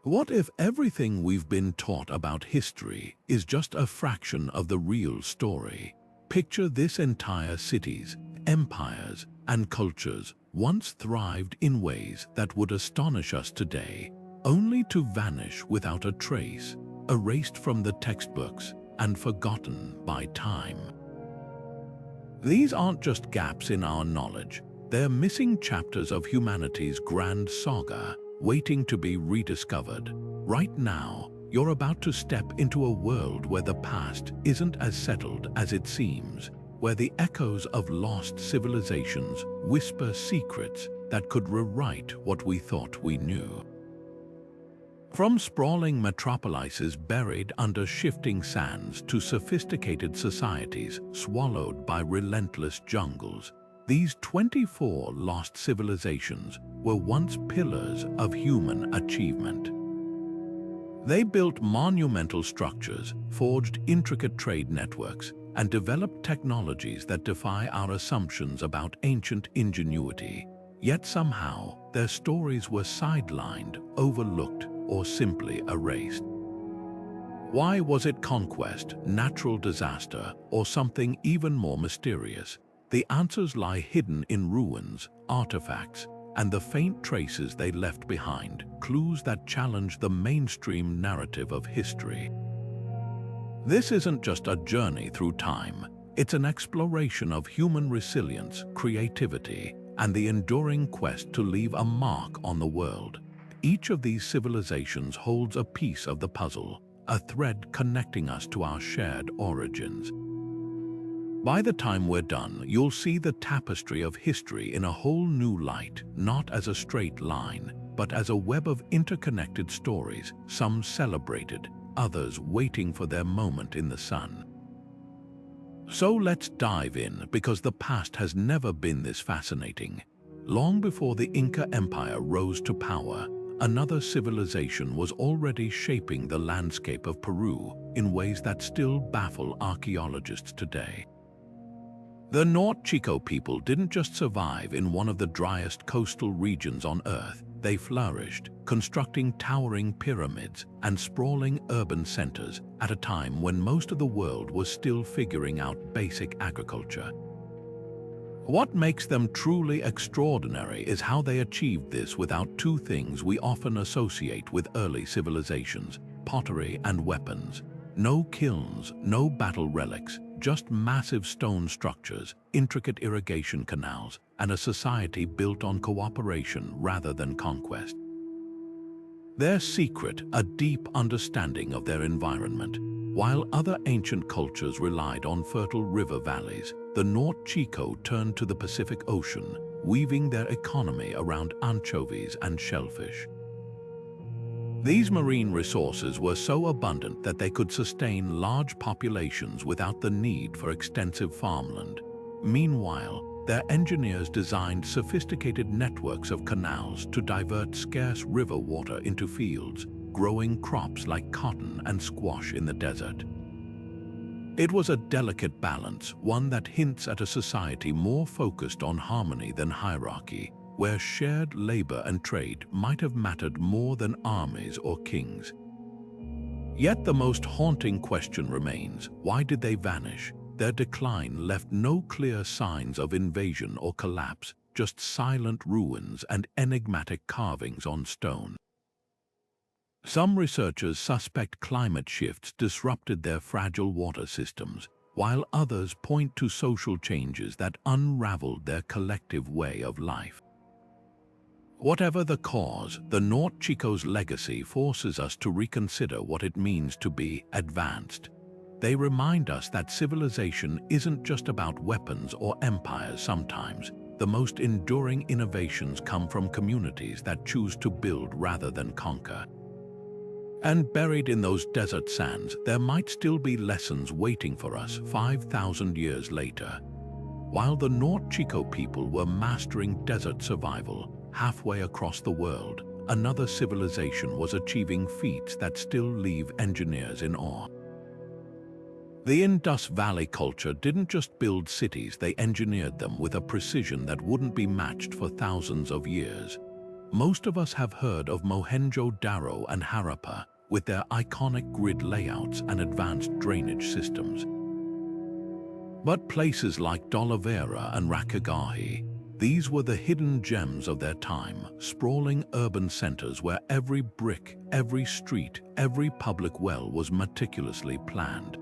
What if everything we've been taught about history is just a fraction of the real story? Picture this: entire cities, empires, and cultures once thrived in ways that would astonish us today, only to vanish without a trace, erased from the textbooks and forgotten by time. These aren't just gaps in our knowledge, they're missing chapters of humanity's grand saga, waiting to be rediscovered. Right now, you're about to step into a world where the past isn't as settled as it seems, where the echoes of lost civilizations whisper secrets that could rewrite what we thought we knew. From sprawling metropolises buried under shifting sands to sophisticated societies swallowed by relentless jungles, these 24 lost civilizations were once pillars of human achievement. They built monumental structures, forged intricate trade networks, and developed technologies that defy our assumptions about ancient ingenuity. Yet somehow, their stories were sidelined, overlooked, or simply erased. Why? Was it conquest, natural disaster, or something even more mysterious? The answers lie hidden in ruins, artifacts, and the faint traces they left behind, clues that challenge the mainstream narrative of history. This isn't just a journey through time, it's an exploration of human resilience, creativity, and the enduring quest to leave a mark on the world. Each of these civilizations holds a piece of the puzzle, a thread connecting us to our shared origins. By the time we're done, you'll see the tapestry of history in a whole new light, not as a straight line, but as a web of interconnected stories, some celebrated, others waiting for their moment in the sun. So let's dive in, because the past has never been this fascinating. Long before the Inca Empire rose to power, another civilization was already shaping the landscape of Peru in ways that still baffle archaeologists today. The Norte Chico people didn't just survive in one of the driest coastal regions on Earth. They flourished, constructing towering pyramids and sprawling urban centers at a time when most of the world was still figuring out basic agriculture. What makes them truly extraordinary is how they achieved this without two things we often associate with early civilizations: pottery and weapons. No kilns, no battle relics, just massive stone structures, intricate irrigation canals, and a society built on cooperation rather than conquest. Their secret, a deep understanding of their environment. While other ancient cultures relied on fertile river valleys, the Norte Chico turned to the Pacific Ocean, weaving their economy around anchovies and shellfish. These marine resources were so abundant that they could sustain large populations without the need for extensive farmland. Meanwhile, their engineers designed sophisticated networks of canals to divert scarce river water into fields, growing crops like cotton and squash in the desert. It was a delicate balance, one that hints at a society more focused on harmony than hierarchy, where shared labor and trade might have mattered more than armies or kings. Yet the most haunting question remains: why did they vanish? Their decline left no clear signs of invasion or collapse, just silent ruins and enigmatic carvings on stone. Some researchers suspect climate shifts disrupted their fragile water systems, while others point to social changes that unraveled their collective way of life. Whatever the cause, the Norte Chico's legacy forces us to reconsider what it means to be advanced. They remind us that civilization isn't just about weapons or empires. Sometimes, the most enduring innovations come from communities that choose to build rather than conquer. And buried in those desert sands, there might still be lessons waiting for us 5,000 years later. While the Norte Chico people were mastering desert survival, halfway across the world, another civilization was achieving feats that still leave engineers in awe. The Indus Valley culture didn't just build cities, they engineered them with a precision that wouldn't be matched for thousands of years. Most of us have heard of Mohenjo-Daro and Harappa, with their iconic grid layouts and advanced drainage systems. But places like Dolavera and Rakhigahi, these were the hidden gems of their time, sprawling urban centers where every brick, every street, every public well was meticulously planned.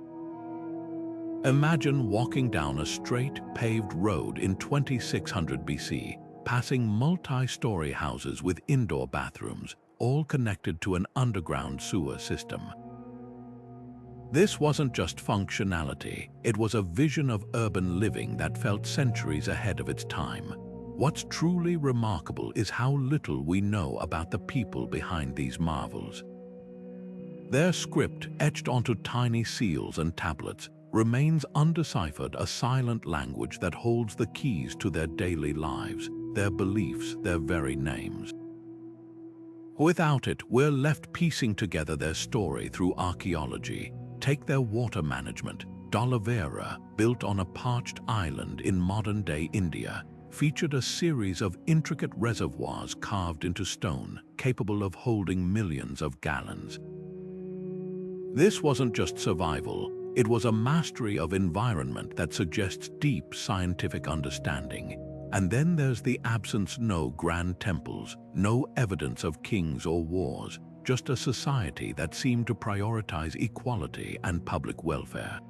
Imagine walking down a straight, paved road in 2600 BC, passing multi-story houses with indoor bathrooms, all connected to an underground sewer system. This wasn't just functionality, it was a vision of urban living that felt centuries ahead of its time. What's truly remarkable is how little we know about the people behind these marvels. Their script, etched onto tiny seals and tablets, remains undeciphered, a silent language that holds the keys to their daily lives, their beliefs, their very names. Without it, we're left piecing together their story through archaeology. Take their water management. Dolavera, built on a parched island in modern-day India, featured a series of intricate reservoirs carved into stone, capable of holding millions of gallons. This wasn't just survival, it was a mastery of environment that suggests deep scientific understanding. And then there's the absence: no grand temples, no evidence of kings or wars, just a society that seemed to prioritize equality and public welfare.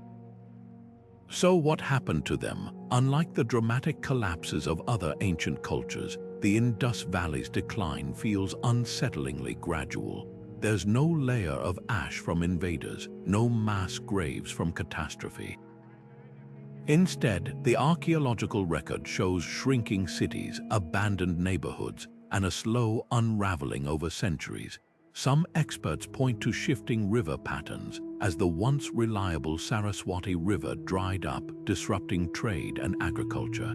So what happened to them? Unlike the dramatic collapses of other ancient cultures, the Indus Valley's decline feels unsettlingly gradual. There's no layer of ash from invaders, no mass graves from catastrophe. Instead, the archaeological record shows shrinking cities, abandoned neighborhoods, and a slow unraveling over centuries. Some experts point to shifting river patterns as the once reliable Saraswati River dried up, disrupting trade and agriculture.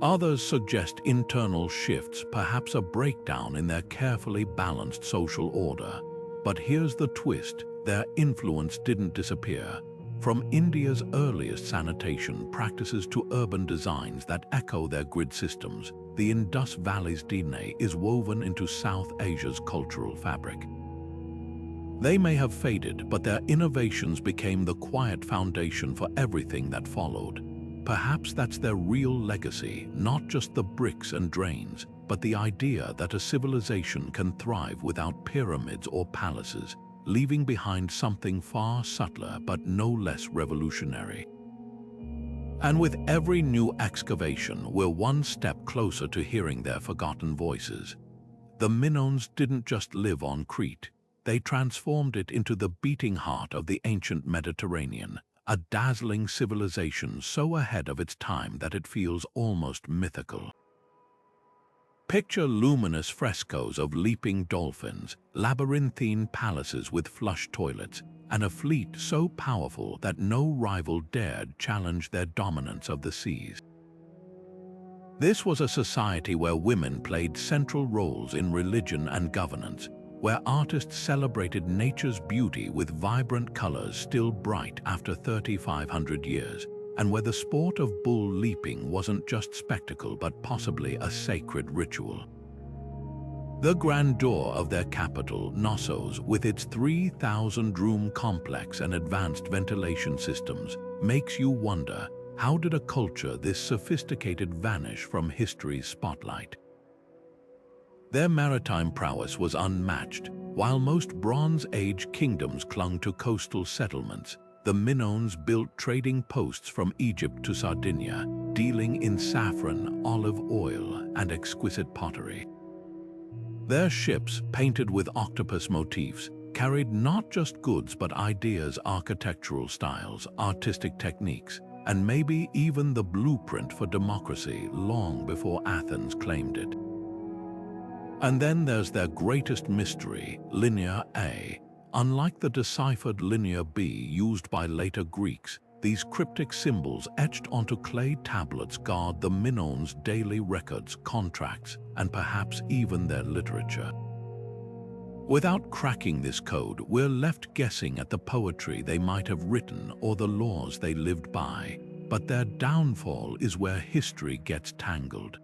Others suggest internal shifts, perhaps a breakdown in their carefully balanced social order. But here's the twist: their influence didn't disappear. From India's earliest sanitation practices to urban designs that echo their grid systems, the Indus Valley's DNA is woven into South Asia's cultural fabric. They may have faded, but their innovations became the quiet foundation for everything that followed. Perhaps that's their real legacy, not just the bricks and drains, but the idea that a civilization can thrive without pyramids or palaces, leaving behind something far subtler but no less revolutionary. And with every new excavation, we're one step closer to hearing their forgotten voices. The Minoans didn't just live on Crete. They transformed it into the beating heart of the ancient Mediterranean, a dazzling civilization so ahead of its time that it feels almost mythical. Picture luminous frescoes of leaping dolphins, labyrinthine palaces with flush toilets, and a fleet so powerful that no rival dared challenge their dominance of the seas. This was a society where women played central roles in religion and governance, where artists celebrated nature's beauty with vibrant colors still bright after 3,500 years, and where the sport of bull leaping wasn't just spectacle but possibly a sacred ritual. The grandeur of their capital, Knossos, with its 3,000-room complex and advanced ventilation systems, makes you wonder, how did a culture this sophisticated vanish from history's spotlight? Their maritime prowess was unmatched. While most Bronze Age kingdoms clung to coastal settlements, the Minoans built trading posts from Egypt to Sardinia, dealing in saffron, olive oil, and exquisite pottery. Their ships, painted with octopus motifs, carried not just goods but ideas, architectural styles, artistic techniques, and maybe even the blueprint for democracy long before Athens claimed it. And then there's their greatest mystery, Linear A. Unlike the deciphered Linear B used by later Greeks, these cryptic symbols etched onto clay tablets guard the Minoans' daily records, contracts, and perhaps even their literature. Without cracking this code, we're left guessing at the poetry they might have written or the laws they lived by. But their downfall is where history gets tangled.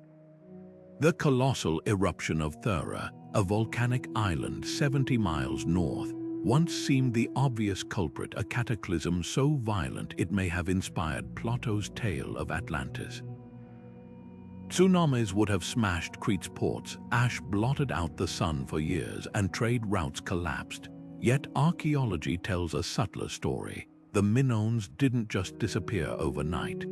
The colossal eruption of Thera, a volcanic island 70 miles north, once seemed the obvious culprit, a cataclysm so violent it may have inspired Plato's tale of Atlantis. Tsunamis would have smashed Crete's ports, ash blotted out the sun for years, and trade routes collapsed. Yet archaeology tells a subtler story. The Minoans didn't just disappear overnight.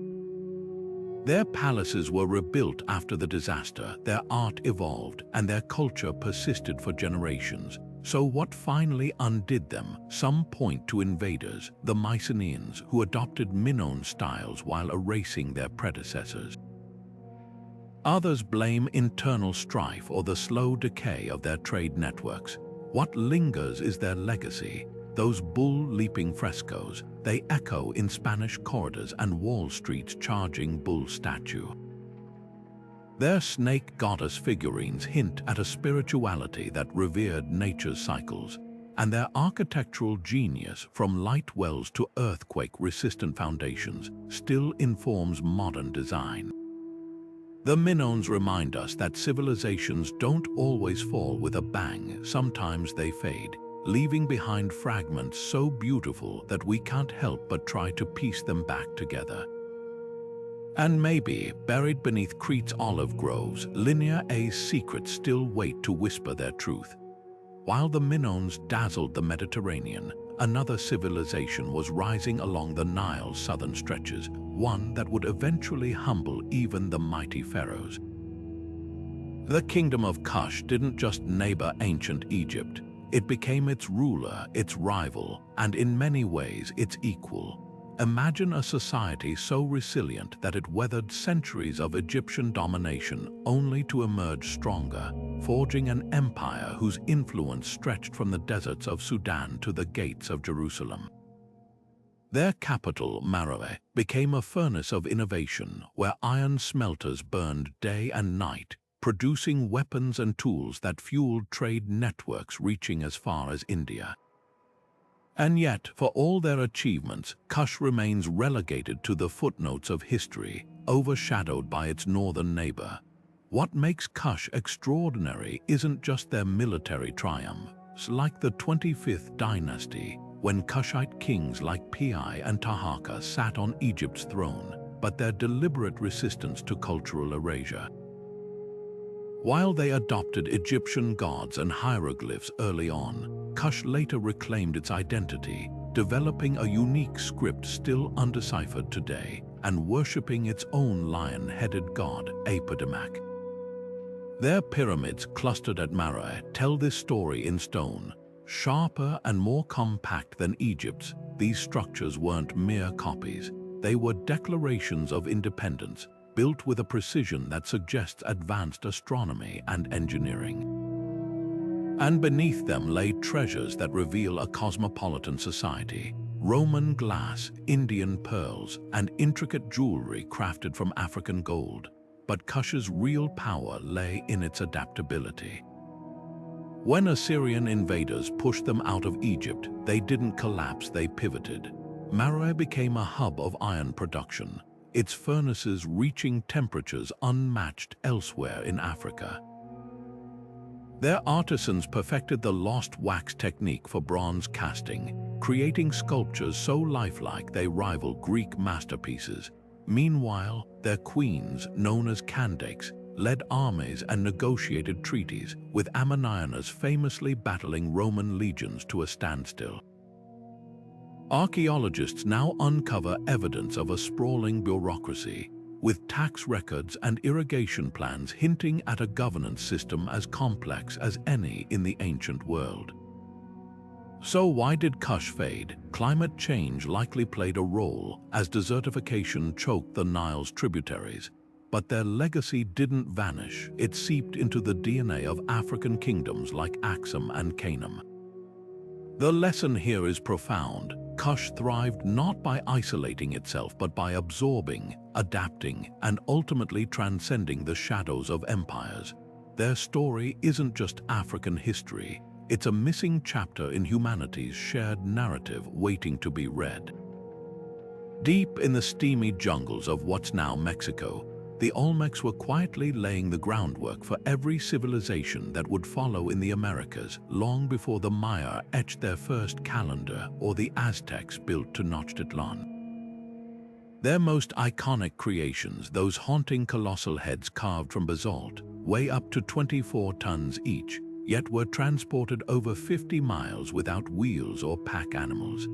Their palaces were rebuilt after the disaster, their art evolved, and their culture persisted for generations. So what finally undid them? Some point to invaders, the Mycenaeans, who adopted Minoan styles while erasing their predecessors. Others blame internal strife or the slow decay of their trade networks. What lingers is their legacy. Those bull-leaping frescoes, they echo in Spanish corridors and Wall Street's charging bull statue. Their snake goddess figurines hint at a spirituality that revered nature's cycles, and their architectural genius, from light wells to earthquake-resistant foundations, still informs modern design. The Minoans remind us that civilizations don't always fall with a bang. Sometimes they fade, leaving behind fragments so beautiful that we can't help but try to piece them back together. And maybe, buried beneath Crete's olive groves, Linear A's secrets still wait to whisper their truth. While the Minoans dazzled the Mediterranean, another civilization was rising along the Nile's southern stretches, one that would eventually humble even the mighty pharaohs. The kingdom of Kush didn't just neighbor ancient Egypt. It became its ruler, its rival, and in many ways its equal. Imagine a society so resilient that it weathered centuries of Egyptian domination only to emerge stronger, forging an empire whose influence stretched from the deserts of Sudan to the gates of Jerusalem. Their capital, Meroe, became a furnace of innovation where iron smelters burned day and night, producing weapons and tools that fueled trade networks reaching as far as India. And yet, for all their achievements, Kush remains relegated to the footnotes of history, overshadowed by its northern neighbor. What makes Kush extraordinary isn't just their military triumphs, like the 25th dynasty, when Kushite kings like Pi and Taharqa sat on Egypt's throne, but their deliberate resistance to cultural erasure. While they adopted Egyptian gods and hieroglyphs early on, Kush later reclaimed its identity, developing a unique script still undeciphered today, and worshipping its own lion-headed god, Apedemak. Their pyramids clustered at Meroe tell this story in stone. Sharper and more compact than Egypt's, these structures weren't mere copies. They were declarations of independence, built with a precision that suggests advanced astronomy and engineering. And beneath them lay treasures that reveal a cosmopolitan society. Roman glass, Indian pearls, and intricate jewelry crafted from African gold. But Kush's real power lay in its adaptability. When Assyrian invaders pushed them out of Egypt, they didn't collapse, they pivoted. Meroe became a hub of iron production, its furnaces reaching temperatures unmatched elsewhere in Africa. Their artisans perfected the lost wax technique for bronze casting, creating sculptures so lifelike they rival Greek masterpieces. Meanwhile, their queens, known as Candakes, led armies and negotiated treaties, with Ammonionas famously battling Roman legions to a standstill. Archaeologists now uncover evidence of a sprawling bureaucracy, with tax records and irrigation plans hinting at a governance system as complex as any in the ancient world. So why did Kush fade? Climate change likely played a role, as desertification choked the Nile's tributaries. But their legacy didn't vanish. It seeped into the DNA of African kingdoms like Axum and Canaan. The lesson here is profound. Kush thrived not by isolating itself, but by absorbing, adapting, and ultimately transcending the shadows of empires. Their story isn't just African history. It's a missing chapter in humanity's shared narrative waiting to be read. Deep in the steamy jungles of what's now Mexico, the Olmecs were quietly laying the groundwork for every civilization that would follow in the Americas long before the Maya etched their first calendar or the Aztecs built Tenochtitlan. Their most iconic creations, those haunting colossal heads carved from basalt, weigh up to 24 tons each, yet were transported over 50 miles without wheels or pack animals.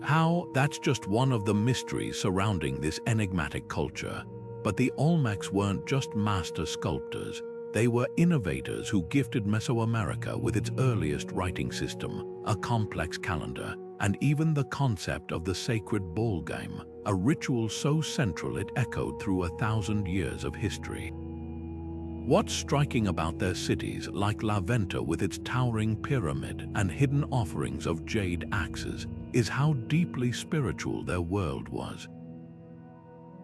How? That's just one of the mysteries surrounding this enigmatic culture. But the Olmecs weren't just master sculptors. They were innovators who gifted Mesoamerica with its earliest writing system, a complex calendar, and even the concept of the sacred ball game, a ritual so central it echoed through 1,000 years of history. What's striking about their cities, like La Venta with its towering pyramid and hidden offerings of jade axes, is how deeply spiritual their world was.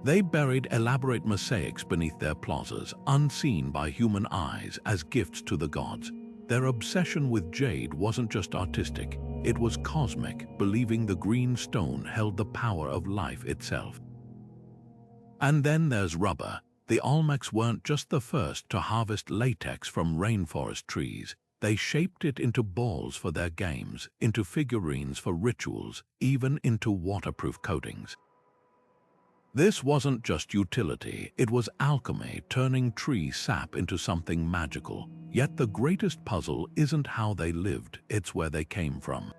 They buried elaborate mosaics beneath their plazas, unseen by human eyes, as gifts to the gods. Their obsession with jade wasn't just artistic, it was cosmic, believing the green stone held the power of life itself. And then there's rubber. The Olmecs weren't just the first to harvest latex from rainforest trees. They shaped it into balls for their games, into figurines for rituals, even into waterproof coatings. This wasn't just utility, it was alchemy, turning tree sap into something magical. Yet the greatest puzzle isn't how they lived, it's where they came from.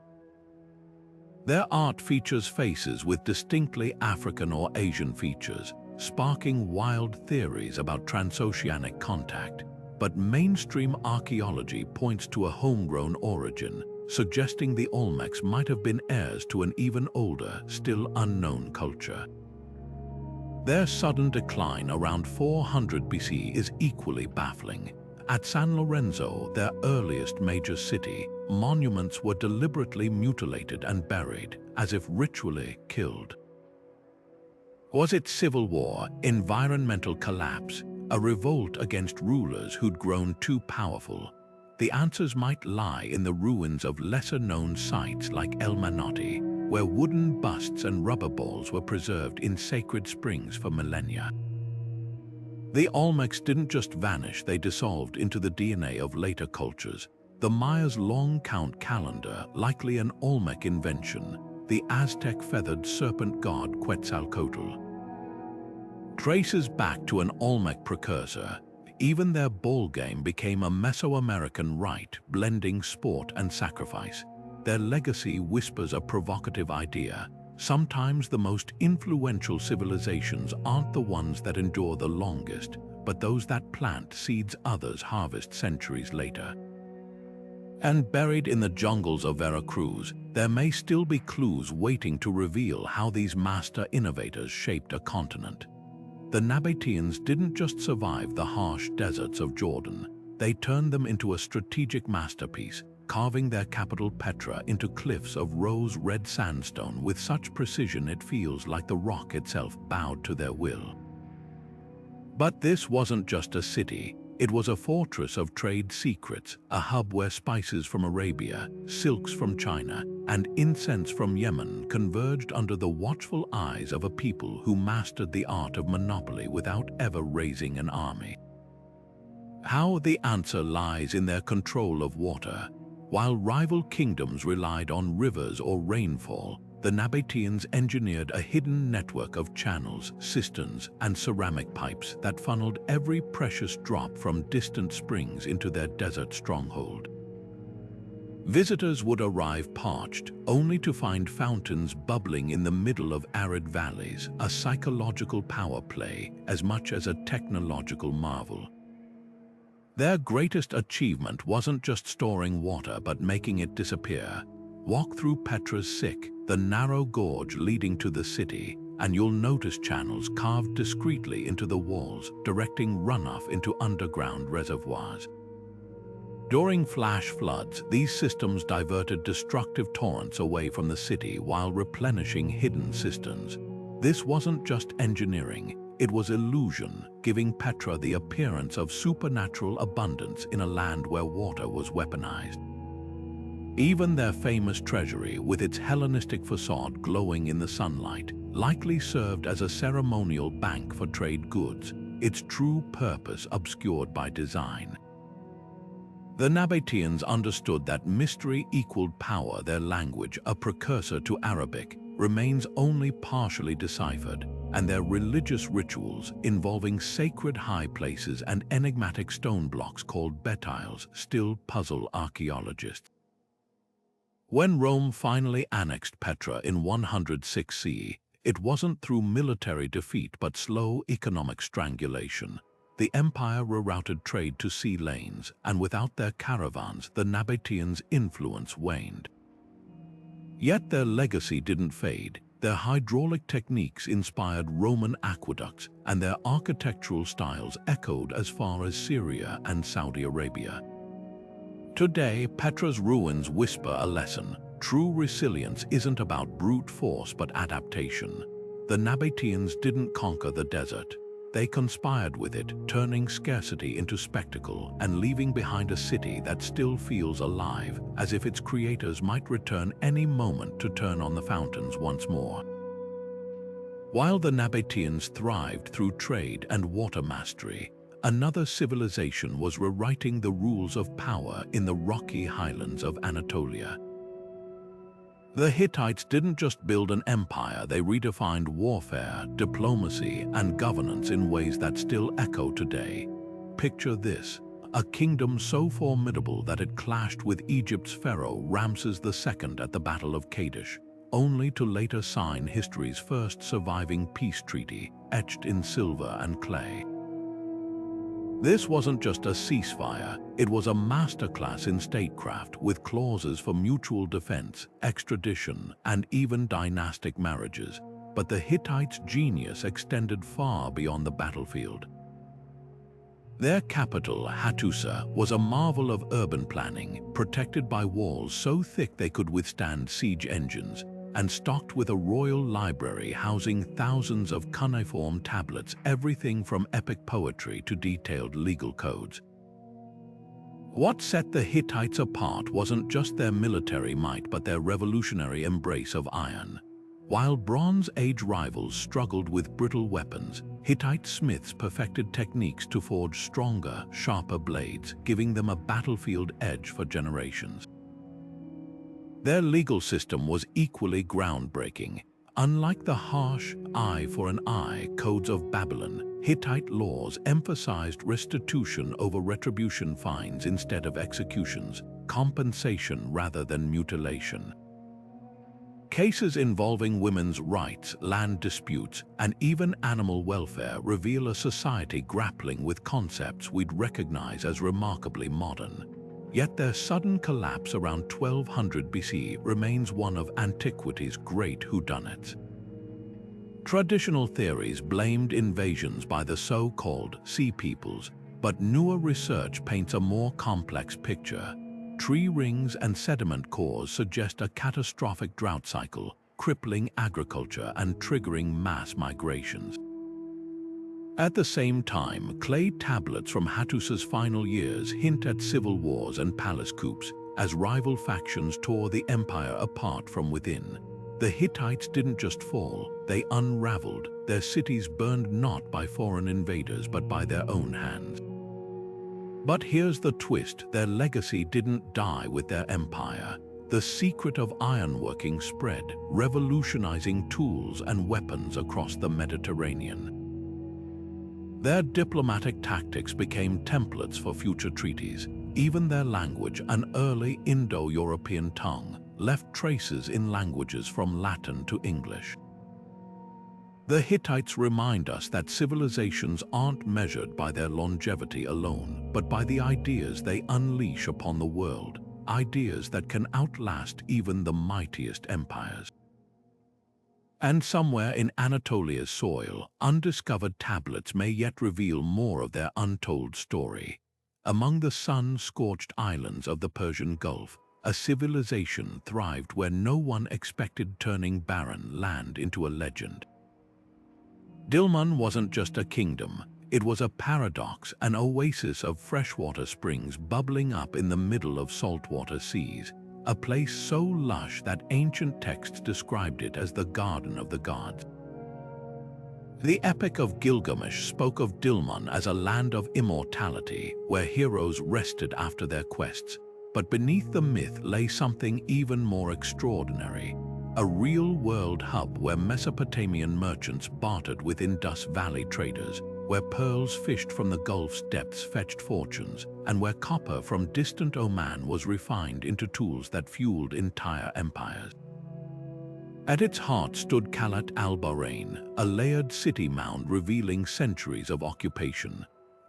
Their art features faces with distinctly African or Asian features, sparking wild theories about transoceanic contact. But mainstream archaeology points to a homegrown origin, suggesting the Olmecs might have been heirs to an even older, still unknown culture. Their sudden decline around 400 BC is equally baffling. At San Lorenzo, their earliest major city, monuments were deliberately mutilated and buried, as if ritually killed. Was it civil war, environmental collapse, a revolt against rulers who'd grown too powerful? The answers might lie in the ruins of lesser-known sites like El Manotti, where wooden busts and rubber balls were preserved in sacred springs for millennia. The Olmecs didn't just vanish, they dissolved into the DNA of later cultures. The Maya's long count calendar, likely an Olmec invention, the Aztec feathered serpent god Quetzalcoatl, traces back to an Olmec precursor. Even their ball game became a Mesoamerican rite, blending sport and sacrifice. Their legacy whispers a provocative idea. Sometimes the most influential civilizations aren't the ones that endure the longest, but those that plant seeds others harvest centuries later. And buried in the jungles of Veracruz, there may still be clues waiting to reveal how these master innovators shaped a continent. The Nabateans didn't just survive the harsh deserts of Jordan, they turned them into a strategic masterpiece, carving their capital Petra into cliffs of rose-red sandstone with such precision it feels like the rock itself bowed to their will. But this wasn't just a city, it was a fortress of trade secrets, a hub where spices from Arabia, silks from China, and incense from Yemen converged under the watchful eyes of a people who mastered the art of monopoly without ever raising an army. How? The answer lies in their control of water. While rival kingdoms relied on rivers or rainfall, the Nabateans engineered a hidden network of channels, cisterns, and ceramic pipes that funneled every precious drop from distant springs into their desert stronghold. Visitors would arrive parched, only to find fountains bubbling in the middle of arid valleys, a psychological power play as much as a technological marvel. Their greatest achievement wasn't just storing water but making it disappear. Walk through Petra's Sick, the narrow gorge leading to the city, and you'll notice channels carved discreetly into the walls, directing runoff into underground reservoirs. During flash floods, these systems diverted destructive torrents away from the city while replenishing hidden cisterns. This wasn't just engineering, it was illusion, giving Petra the appearance of supernatural abundance in a land where water was weaponized. Even their famous treasury, with its Hellenistic facade glowing in the sunlight, likely served as a ceremonial bank for trade goods, its true purpose obscured by design. The Nabateans understood that mystery equaled power. Their language, a precursor to Arabic, remains only partially deciphered, and their religious rituals, involving sacred high places and enigmatic stone blocks called betiles, still puzzle archaeologists. When Rome finally annexed Petra in 106 CE, it wasn't through military defeat but slow economic strangulation. The empire rerouted trade to sea lanes, and without their caravans, the Nabateans' influence waned. Yet their legacy didn't fade. Their hydraulic techniques inspired Roman aqueducts, and their architectural styles echoed as far as Syria and Saudi Arabia. Today, Petra's ruins whisper a lesson. True resilience isn't about brute force but adaptation. The Nabateans didn't conquer the desert. They conspired with it, turning scarcity into spectacle and leaving behind a city that still feels alive, as if its creators might return any moment to turn on the fountains once more. While the Nabateans thrived through trade and water mastery, another civilization was rewriting the rules of power in the rocky highlands of Anatolia. The Hittites didn't just build an empire, they redefined warfare, diplomacy, and governance in ways that still echo today. Picture this: a kingdom so formidable that it clashed with Egypt's pharaoh Ramses II at the Battle of Kadesh, only to later sign history's first surviving peace treaty, etched in silver and clay. This wasn't just a ceasefire, it was a masterclass in statecraft with clauses for mutual defense, extradition, and even dynastic marriages. But the Hittites' genius extended far beyond the battlefield. Their capital, Hattusa, was a marvel of urban planning, protected by walls so thick they could withstand siege engines, and stocked with a royal library housing thousands of cuneiform tablets, everything from epic poetry to detailed legal codes. What set the Hittites apart wasn't just their military might but their revolutionary embrace of iron. While Bronze Age rivals struggled with brittle weapons, Hittite smiths perfected techniques to forge stronger, sharper blades, giving them a battlefield edge for generations. Their legal system was equally groundbreaking. Unlike the harsh eye for an eye codes of Babylon, Hittite laws emphasized restitution over retribution, fines instead of executions, compensation rather than mutilation. Cases involving women's rights, land disputes, and even animal welfare reveal a society grappling with concepts we'd recognize as remarkably modern. Yet their sudden collapse around 1200 BC remains one of antiquity's great whodunits. Traditional theories blamed invasions by the so-called Sea Peoples, but newer research paints a more complex picture. Tree rings and sediment cores suggest a catastrophic drought cycle, crippling agriculture and triggering mass migrations. At the same time, clay tablets from Hattusa's final years hint at civil wars and palace coups, as rival factions tore the empire apart from within. The Hittites didn't just fall, they unraveled. Their cities burned not by foreign invaders but by their own hands. But here's the twist: their legacy didn't die with their empire. The secret of ironworking spread, revolutionizing tools and weapons across the Mediterranean. Their diplomatic tactics became templates for future treaties. Even their language, an early Indo-European tongue, left traces in languages from Latin to English. The Hittites remind us that civilizations aren't measured by their longevity alone, but by the ideas they unleash upon the world, ideas that can outlast even the mightiest empires. And somewhere in Anatolia's soil, undiscovered tablets may yet reveal more of their untold story. Among the sun-scorched islands of the Persian Gulf, a civilization thrived where no one expected, turning barren land into a legend. Dilmun wasn't just a kingdom, it was a paradox, an oasis of freshwater springs bubbling up in the middle of saltwater seas. A place so lush that ancient texts described it as the Garden of the Gods. The Epic of Gilgamesh spoke of Dilmun as a land of immortality where heroes rested after their quests. But beneath the myth lay something even more extraordinary, a real-world hub where Mesopotamian merchants bartered with Indus Valley traders, where pearls fished from the Gulf's depths fetched fortunes, and where copper from distant Oman was refined into tools that fueled entire empires. At its heart stood Kalat al-Bahrain, a layered city mound revealing centuries of occupation.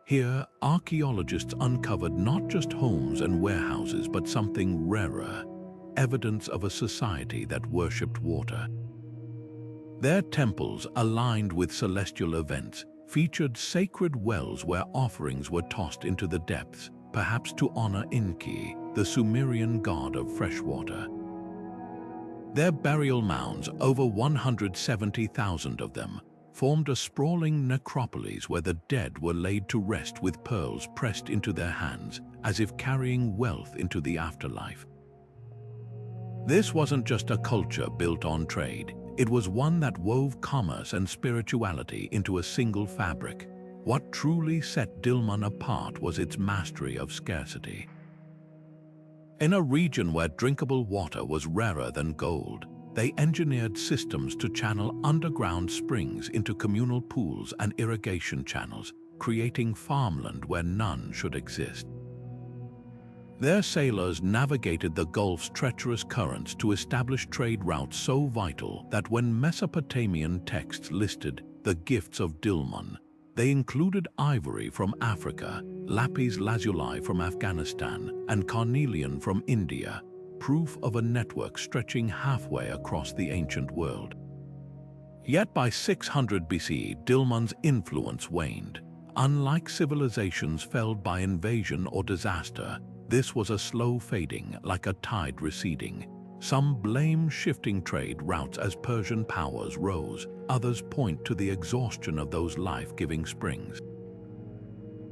Here, archaeologists uncovered not just homes and warehouses, but something rarer, evidence of a society that worshipped water. Their temples, aligned with celestial events, featured sacred wells where offerings were tossed into the depths, perhaps to honor Enki, the Sumerian god of freshwater. Their burial mounds, over 170,000 of them, formed a sprawling necropolis where the dead were laid to rest with pearls pressed into their hands, as if carrying wealth into the afterlife. This wasn't just a culture built on trade. It was one that wove commerce and spirituality into a single fabric. What truly set Dilmun apart was its mastery of scarcity. In a region where drinkable water was rarer than gold, they engineered systems to channel underground springs into communal pools and irrigation channels, creating farmland where none should exist. Their sailors navigated the Gulf's treacherous currents to establish trade routes so vital that when Mesopotamian texts listed the gifts of Dilmun, they included ivory from Africa, lapis lazuli from Afghanistan, and carnelian from India, proof of a network stretching halfway across the ancient world. Yet by 600 BC, Dilmun's influence waned. Unlike civilizations felled by invasion or disaster, this was a slow fading, like a tide receding. Some blame shifting trade routes as Persian powers rose, others point to the exhaustion of those life-giving springs.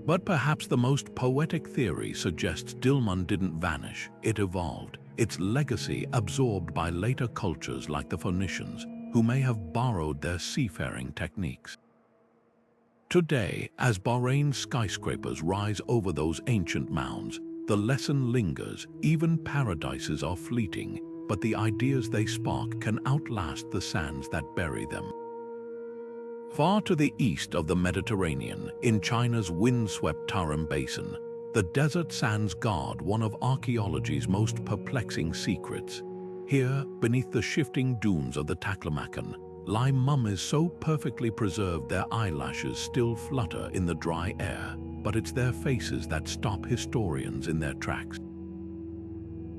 But perhaps the most poetic theory suggests Dilmun didn't vanish, it evolved, its legacy absorbed by later cultures like the Phoenicians, who may have borrowed their seafaring techniques. Today, as Bahrain's skyscrapers rise over those ancient mounds, the lesson lingers. Even paradises are fleeting, but the ideas they spark can outlast the sands that bury them. Far to the east of the Mediterranean, in China's wind-swept Tarim Basin, the desert sands guard one of archaeology's most perplexing secrets. Here, beneath the shifting dunes of the Taklamakan, lie mummies so perfectly preserved their eyelashes still flutter in the dry air, but it's their faces that stop historians in their tracks.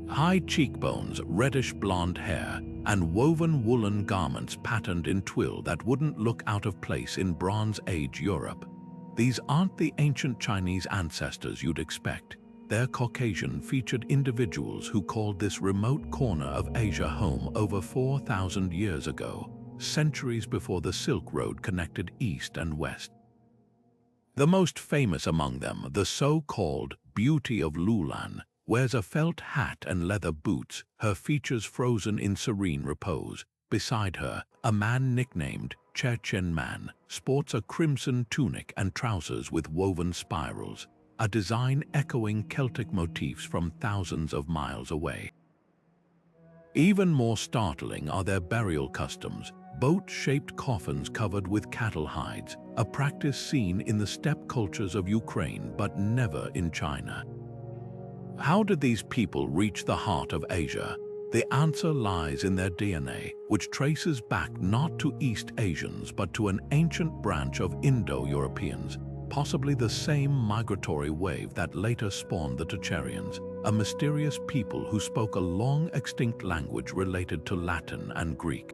High cheekbones, reddish-blonde hair, and woven woolen garments patterned in twill that wouldn't look out of place in Bronze Age Europe. These aren't the ancient Chinese ancestors you'd expect. They're Caucasian-featured individuals who called this remote corner of Asia home over 4,000 years ago, centuries before the Silk Road connected east and west. The most famous among them, the so-called Beauty of Lulan, wears a felt hat and leather boots, her features frozen in serene repose. Beside her, a man nicknamed Chechen Man sports a crimson tunic and trousers with woven spirals, a design echoing Celtic motifs from thousands of miles away. Even more startling are their burial customs, boat-shaped coffins covered with cattle hides, a practice seen in the steppe cultures of Ukraine but never in China. How did these people reach the heart of Asia? The answer lies in their DNA, which traces back not to East Asians but to an ancient branch of Indo-Europeans, possibly the same migratory wave that later spawned the Tocharians, a mysterious people who spoke a long-extinct language related to Latin and Greek.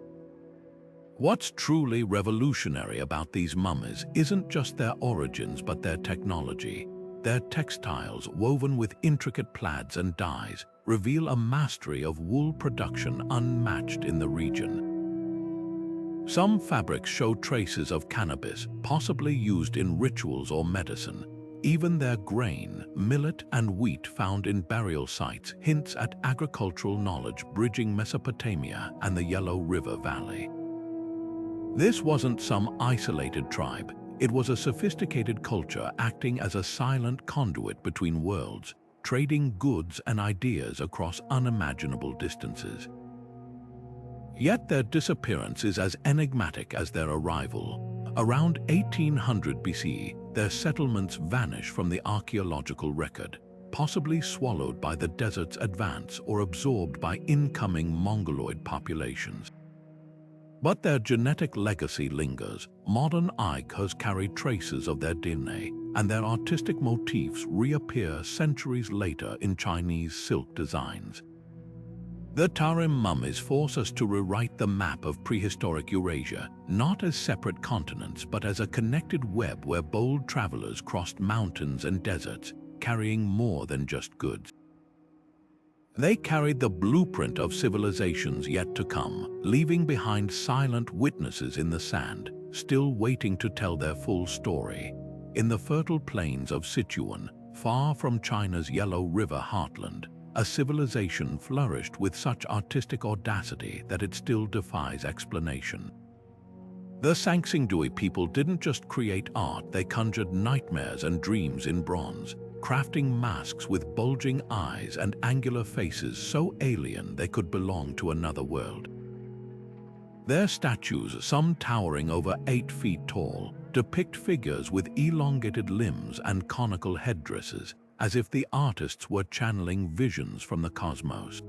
What's truly revolutionary about these mummies isn't just their origins but their technology. Their textiles, woven with intricate plaids and dyes, reveal a mastery of wool production unmatched in the region. Some fabrics show traces of cannabis, possibly used in rituals or medicine. Even their grain, millet, and wheat found in burial sites hints at agricultural knowledge bridging Mesopotamia and the Yellow River Valley. This wasn't some isolated tribe. It was a sophisticated culture acting as a silent conduit between worlds, trading goods and ideas across unimaginable distances. Yet their disappearance is as enigmatic as their arrival. Around 1800 BC, their settlements vanish from the archaeological record, possibly swallowed by the desert's advance or absorbed by incoming Mongoloid populations. But their genetic legacy lingers. Modern icons carry traces of their DNA, and their artistic motifs reappear centuries later in Chinese silk designs. The Tarim mummies force us to rewrite the map of prehistoric Eurasia, not as separate continents, but as a connected web where bold travelers crossed mountains and deserts, carrying more than just goods. They carried the blueprint of civilizations yet to come, leaving behind silent witnesses in the sand, still waiting to tell their full story. In the fertile plains of Sichuan, far from China's Yellow River heartland, a civilization flourished with such artistic audacity that it still defies explanation. The Sanxingdui people didn't just create art, they conjured nightmares and dreams in bronze, crafting masks with bulging eyes and angular faces so alien they could belong to another world. Their statues, some towering over 8 feet tall, depict figures with elongated limbs and conical headdresses, as if the artists were channeling visions from the cosmos.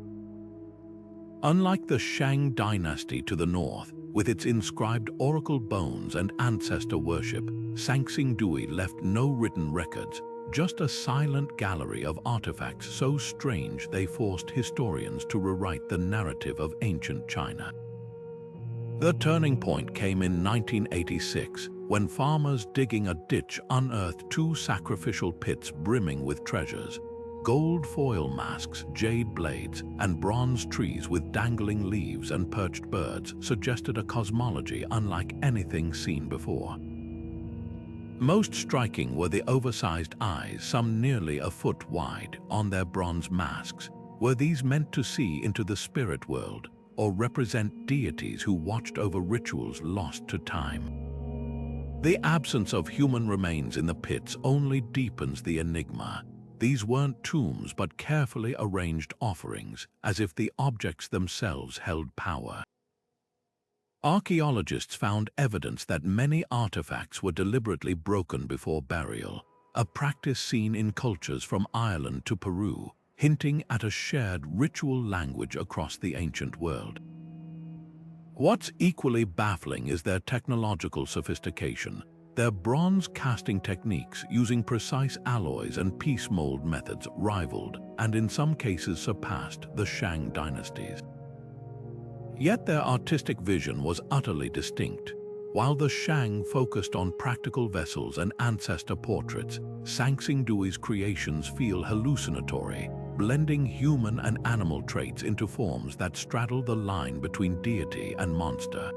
Unlike the Shang dynasty to the north, with its inscribed oracle bones and ancestor worship, Sanxingdui left no written records, just a silent gallery of artifacts so strange they forced historians to rewrite the narrative of ancient China. The turning point came in 1986, when farmers digging a ditch unearthed 2 sacrificial pits brimming with treasures. Gold foil masks, jade blades, and bronze trees with dangling leaves and perched birds suggested a cosmology unlike anything seen before. Most striking were the oversized eyes, some nearly a foot wide, on their bronze masks. Were these meant to see into the spirit world, or represent deities who watched over rituals lost to time? The absence of human remains in the pits only deepens the enigma. These weren't tombs but carefully arranged offerings, as if the objects themselves held power. Archaeologists found evidence that many artifacts were deliberately broken before burial, a practice seen in cultures from Ireland to Peru, hinting at a shared ritual language across the ancient world. What's equally baffling is their technological sophistication. Their bronze casting techniques using precise alloys and piece mold methods rivaled, and in some cases surpassed, the Shang dynasties. Yet their artistic vision was utterly distinct. While the Shang focused on practical vessels and ancestor portraits, Sanxingdui's creations feel hallucinatory, blending human and animal traits into forms that straddle the line between deity and monster.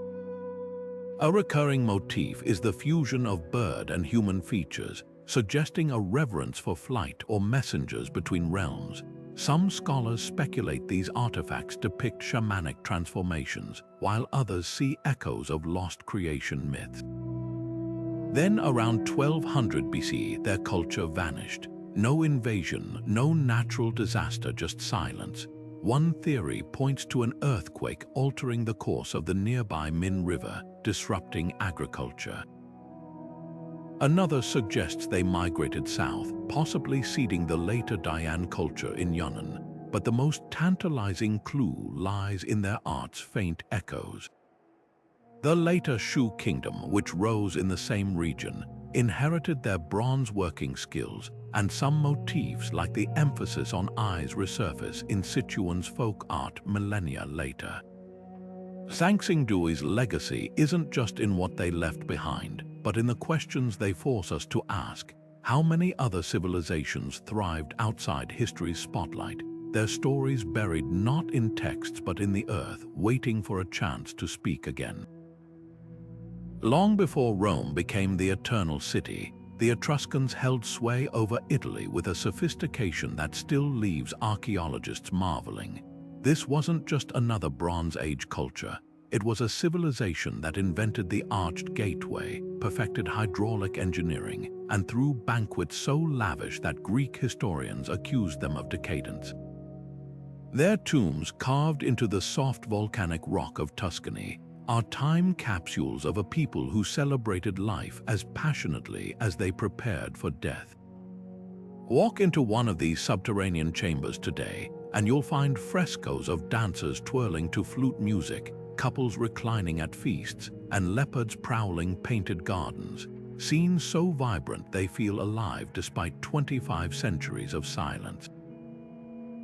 A recurring motif is the fusion of bird and human features, suggesting a reverence for flight or messengers between realms. Some scholars speculate these artifacts depict shamanic transformations, while others see echoes of lost creation myths. Then, around 1200 BC, their culture vanished. No invasion, no natural disaster, just silence. One theory points to an earthquake altering the course of the nearby Min River, disrupting agriculture. Another suggests they migrated south, possibly seeding the later Dian culture in Yunnan, but the most tantalizing clue lies in their art's faint echoes. The later Shu kingdom, which rose in the same region, inherited their bronze working skills, and some motifs like the emphasis on eyes resurface in Sichuan's folk art millennia later. Sanxingdui's legacy isn't just in what they left behind, but in the questions they force us to ask. How many other civilizations thrived outside history's spotlight, their stories buried not in texts but in the earth, waiting for a chance to speak again? Long before Rome became the eternal city, the Etruscans held sway over Italy with a sophistication that still leaves archaeologists marveling. This wasn't just another Bronze Age culture. It was a civilization that invented the arched gateway, perfected hydraulic engineering, and threw banquets so lavish that Greek historians accused them of decadence. Their tombs, carved into the soft volcanic rock of Tuscany, are time capsules of a people who celebrated life as passionately as they prepared for death. Walk into one of these subterranean chambers today, and you'll find frescoes of dancers twirling to flute music, couples reclining at feasts, and leopards prowling painted gardens, scenes so vibrant they feel alive despite 25 centuries of silence.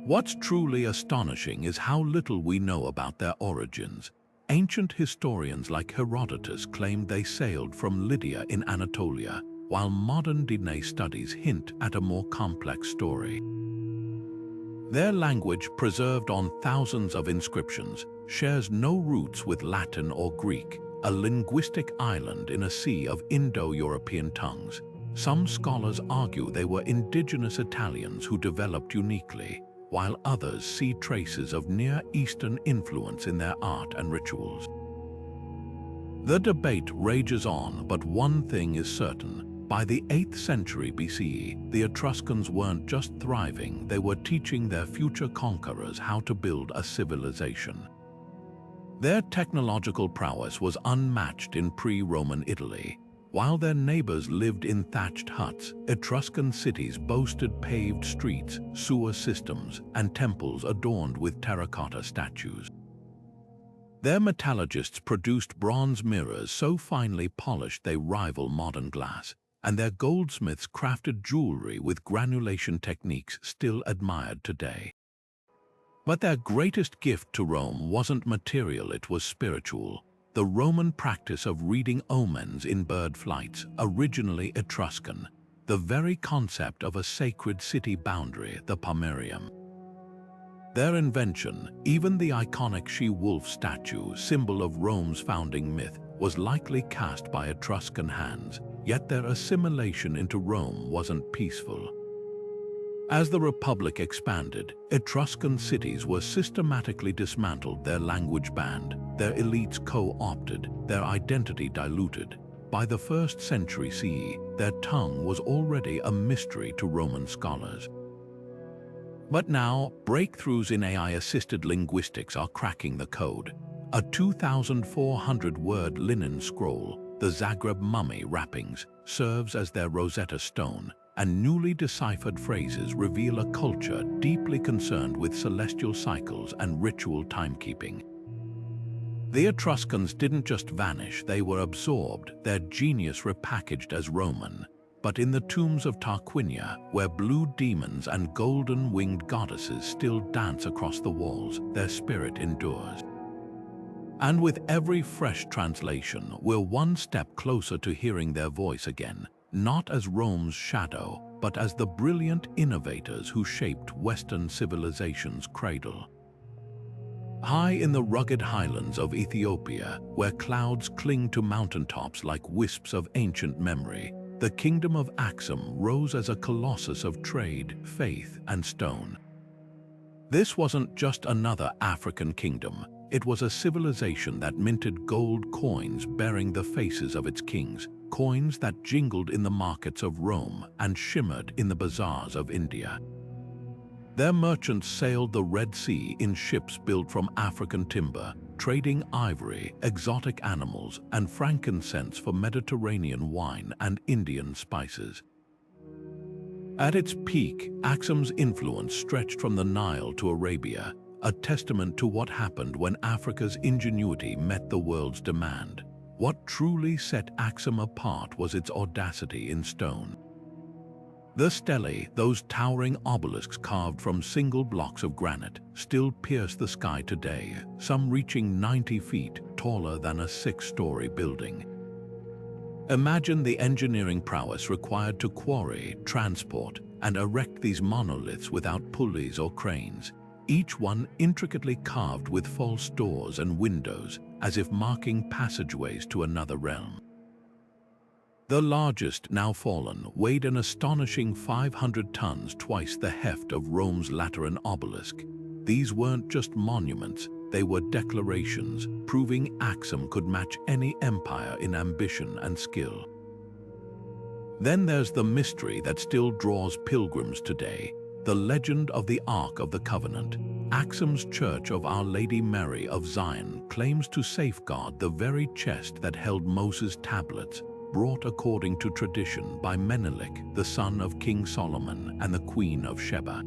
What's truly astonishing is how little we know about their origins. Ancient historians like Herodotus claimed they sailed from Lydia in Anatolia, while modern DNA studies hint at a more complex story. Their language, preserved on thousands of inscriptions, shares no roots with Latin or Greek, a linguistic island in a sea of Indo-European tongues. Some scholars argue they were indigenous Italians who developed uniquely, while others see traces of Near Eastern influence in their art and rituals. The debate rages on, but one thing is certain. By the 8th century BCE, the Etruscans weren't just thriving, they were teaching their future conquerors how to build a civilization. Their technological prowess was unmatched in pre-Roman Italy. While their neighbors lived in thatched huts, Etruscan cities boasted paved streets, sewer systems, and temples adorned with terracotta statues. Their metallurgists produced bronze mirrors so finely polished they rival modern glass, and their goldsmiths crafted jewelry with granulation techniques still admired today. But their greatest gift to Rome wasn't material, it was spiritual. The Roman practice of reading omens in bird flights, originally Etruscan, the very concept of a sacred city boundary, the pomerium. Their invention, even the iconic she-wolf statue, symbol of Rome's founding myth, was likely cast by Etruscan hands, yet their assimilation into Rome wasn't peaceful. As the Republic expanded, Etruscan cities were systematically dismantled, their language banned, their elites co-opted, their identity diluted. By the 1st century CE, their tongue was already a mystery to Roman scholars. But now, breakthroughs in AI-assisted linguistics are cracking the code. A 2,400-word linen scroll, the Zagreb mummy wrappings, serves as their Rosetta Stone, and newly deciphered phrases reveal a culture deeply concerned with celestial cycles and ritual timekeeping. The Etruscans didn't just vanish, they were absorbed, their genius repackaged as Roman. But in the tombs of Tarquinia, where blue demons and golden-winged goddesses still dance across the walls, their spirit endures. And with every fresh translation, we're one step closer to hearing their voice again, not as Rome's shadow, but as the brilliant innovators who shaped Western civilization's cradle. High in the rugged highlands of Ethiopia, where clouds cling to mountaintops like wisps of ancient memory, the kingdom of Axum rose as a colossus of trade, faith, and stone. This wasn't just another African kingdom, it was a civilization that minted gold coins bearing the faces of its kings, coins that jingled in the markets of Rome and shimmered in the bazaars of India. Their merchants sailed the Red Sea in ships built from African timber, trading ivory, exotic animals, and frankincense for Mediterranean wine and Indian spices. At its peak, Axum's influence stretched from the Nile to Arabia, a testament to what happened when Africa's ingenuity met the world's demand. What truly set Axum apart was its audacity in stone. The stelae, those towering obelisks carved from single blocks of granite, still pierce the sky today, some reaching 90 feet, taller than a 6-story building. Imagine the engineering prowess required to quarry, transport, and erect these monoliths without pulleys or cranes, each one intricately carved with false doors and windows, as if marking passageways to another realm. The largest, now fallen, weighed an astonishing 500 tons, twice the heft of Rome's Lateran obelisk. These weren't just monuments, they were declarations, proving Axum could match any empire in ambition and skill. Then there's the mystery that still draws pilgrims today, the legend of the Ark of the Covenant. Axum's Church of Our Lady Mary of Zion claims to safeguard the very chest that held Moses' tablets, brought according to tradition by Menelik, the son of King Solomon and the Queen of Sheba.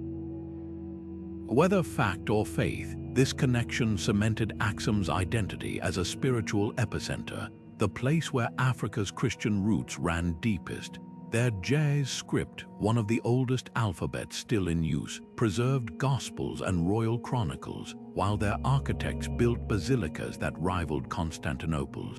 Whether fact or faith, this connection cemented Axum's identity as a spiritual epicenter, the place where Africa's Christian roots ran deepest. Their Jez script, one of the oldest alphabets still in use, preserved Gospels and royal chronicles, while their architects built basilicas that rivaled Constantinople's.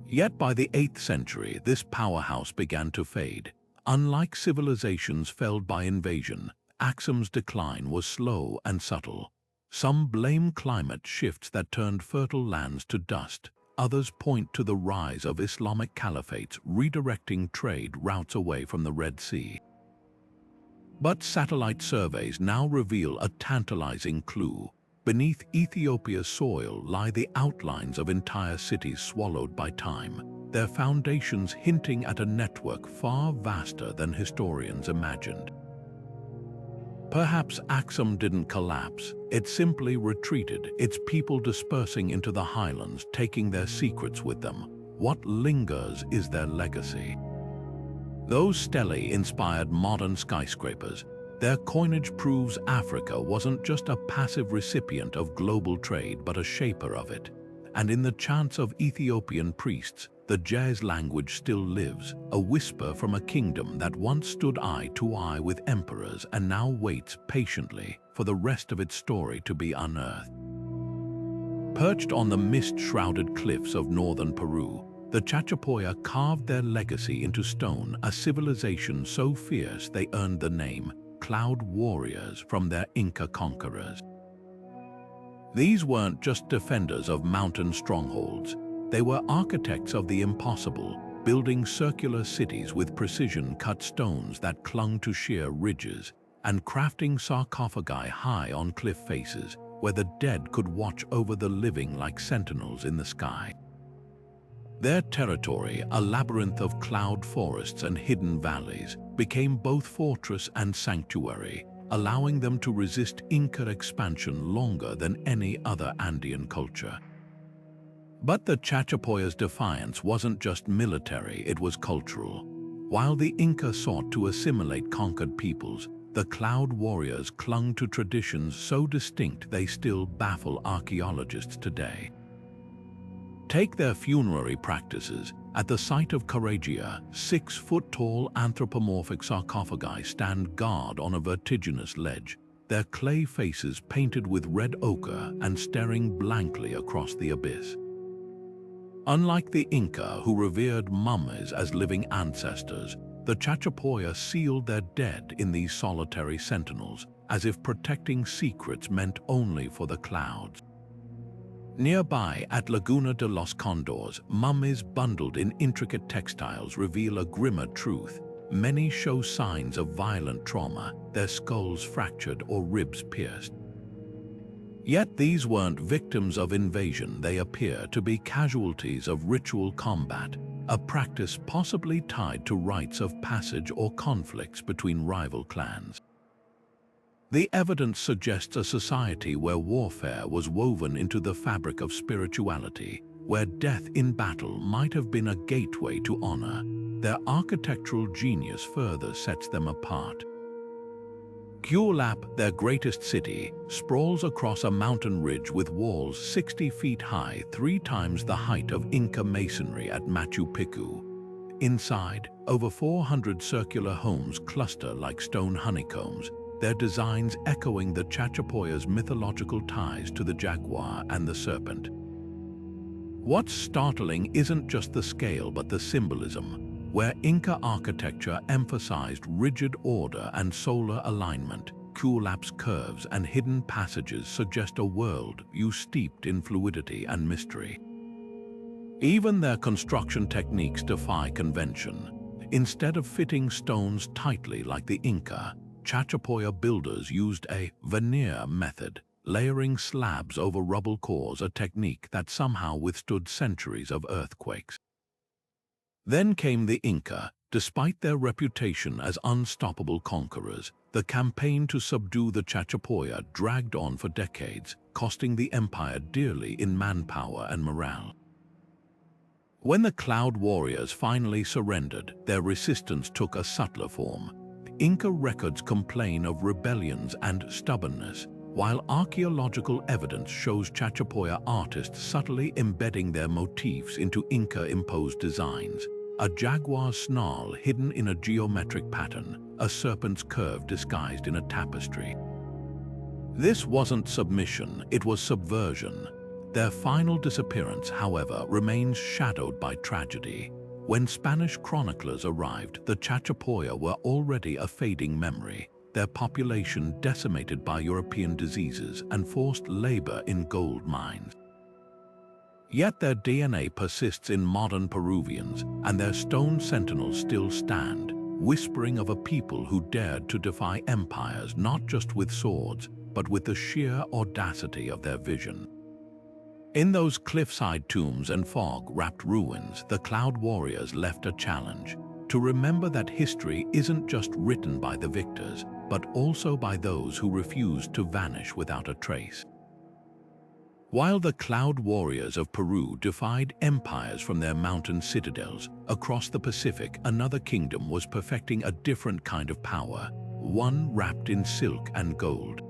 Yet by the 8th century, this powerhouse began to fade. Unlike civilizations felled by invasion, Axum's decline was slow and subtle. Some blame climate shifts that turned fertile lands to dust. Others point to the rise of Islamic caliphates redirecting trade routes away from the Red Sea. But satellite surveys now reveal a tantalizing clue. Beneath Ethiopia's soil lie the outlines of entire cities swallowed by time, their foundations hinting at a network far vaster than historians imagined. Perhaps Axum didn't collapse, it simply retreated, its people dispersing into the highlands, taking their secrets with them. What lingers is their legacy. Those stelae inspired modern skyscrapers. Their coinage proves Africa wasn't just a passive recipient of global trade, but a shaper of it. And in the chants of Ethiopian priests, the Jez language still lives, a whisper from a kingdom that once stood eye to eye with emperors and now waits patiently for the rest of its story to be unearthed. Perched on the mist-shrouded cliffs of northern Peru, the Chachapoya carved their legacy into stone, a civilization so fierce they earned the name Cloud Warriors from their Inca conquerors. These weren't just defenders of mountain strongholds. They were architects of the impossible, building circular cities with precision-cut stones that clung to sheer ridges, and crafting sarcophagi high on cliff faces, where the dead could watch over the living like sentinels in the sky. Their territory, a labyrinth of cloud forests and hidden valleys, became both fortress and sanctuary, allowing them to resist Inca expansion longer than any other Andean culture. But the Chachapoya's defiance wasn't just military, it was cultural. While the Inca sought to assimilate conquered peoples, the Cloud Warriors clung to traditions so distinct they still baffle archaeologists today. Take their funerary practices. At the site of Karagia, 6-foot-tall anthropomorphic sarcophagi stand guard on a vertiginous ledge, their clay faces painted with red ochre and staring blankly across the abyss. Unlike the Inca, who revered mummies as living ancestors, the Chachapoya sealed their dead in these solitary sentinels, as if protecting secrets meant only for the clouds. Nearby, at Laguna de los Condors, mummies bundled in intricate textiles reveal a grimmer truth. Many show signs of violent trauma, their skulls fractured or ribs pierced. Yet these weren't victims of invasion, they appear to be casualties of ritual combat, a practice possibly tied to rites of passage or conflicts between rival clans. The evidence suggests a society where warfare was woven into the fabric of spirituality, where death in battle might have been a gateway to honor. Their architectural genius further sets them apart. Cuelap, their greatest city, sprawls across a mountain ridge with walls 60 feet high, 3 times the height of Inca masonry at Machu Picchu. Inside, over 400 circular homes cluster like stone honeycombs, their designs echoing the Chachapoya's mythological ties to the jaguar and the serpent. What's startling isn't just the scale but the symbolism. Where Inca architecture emphasized rigid order and solar alignment, Cuelap's curves and hidden passages suggest a worldview steeped in fluidity and mystery. Even their construction techniques defy convention. Instead of fitting stones tightly like the Inca, Chachapoya builders used a veneer method, layering slabs over rubble cores, a technique that somehow withstood centuries of earthquakes. Then came the Inca. Despite their reputation as unstoppable conquerors, the campaign to subdue the Chachapoya dragged on for decades, costing the empire dearly in manpower and morale. When the Cloud Warriors finally surrendered, their resistance took a subtler form. Inca records complain of rebellions and stubbornness, while archaeological evidence shows Chachapoya artists subtly embedding their motifs into Inca-imposed designs. A jaguar's snarl hidden in a geometric pattern, a serpent's curve disguised in a tapestry. This wasn't submission, it was subversion. Their final disappearance, however, remains shadowed by tragedy. When Spanish chroniclers arrived, the Chachapoya were already a fading memory, their population decimated by European diseases and forced labor in gold mines. Yet their DNA persists in modern Peruvians, and their stone sentinels still stand, whispering of a people who dared to defy empires not just with swords, but with the sheer audacity of their vision. In those cliffside tombs and fog-wrapped ruins, the Cloud Warriors left a challenge: to remember that history isn't just written by the victors, but also by those who refused to vanish without a trace. While the Cloud Warriors of Peru defied empires from their mountain citadels, across the Pacific another kingdom was perfecting a different kind of power, one wrapped in silk and gold.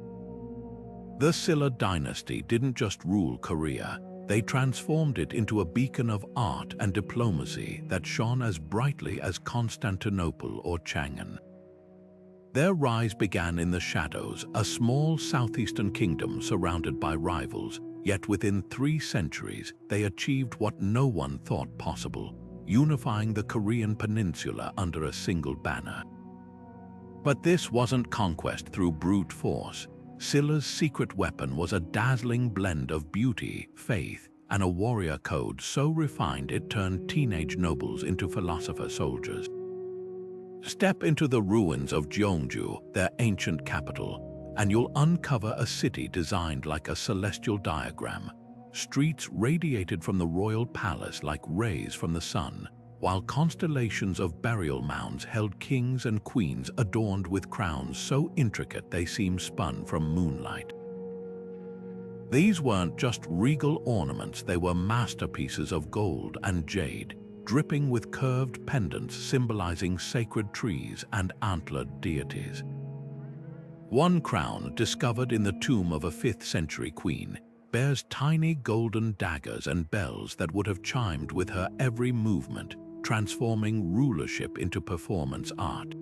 The Silla dynasty didn't just rule Korea, they transformed it into a beacon of art and diplomacy that shone as brightly as Constantinople or Chang'an. Their rise began in the shadows, a small southeastern kingdom surrounded by rivals. Yet within 3 centuries, they achieved what no one thought possible, unifying the Korean peninsula under a single banner. But this wasn't conquest through brute force. Silla's secret weapon was a dazzling blend of beauty, faith, and a warrior code so refined it turned teenage nobles into philosopher soldiers. Step into the ruins of Gyeongju, their ancient capital, and you'll uncover a city designed like a celestial diagram. Streets radiated from the royal palace like rays from the sun, while constellations of burial mounds held kings and queens adorned with crowns so intricate they seemed spun from moonlight. These weren't just regal ornaments, they were masterpieces of gold and jade, dripping with curved pendants symbolizing sacred trees and antlered deities. One crown, discovered in the tomb of a 5th century queen, bears tiny golden daggers and bells that would have chimed with her every movement, transforming rulership into performance art.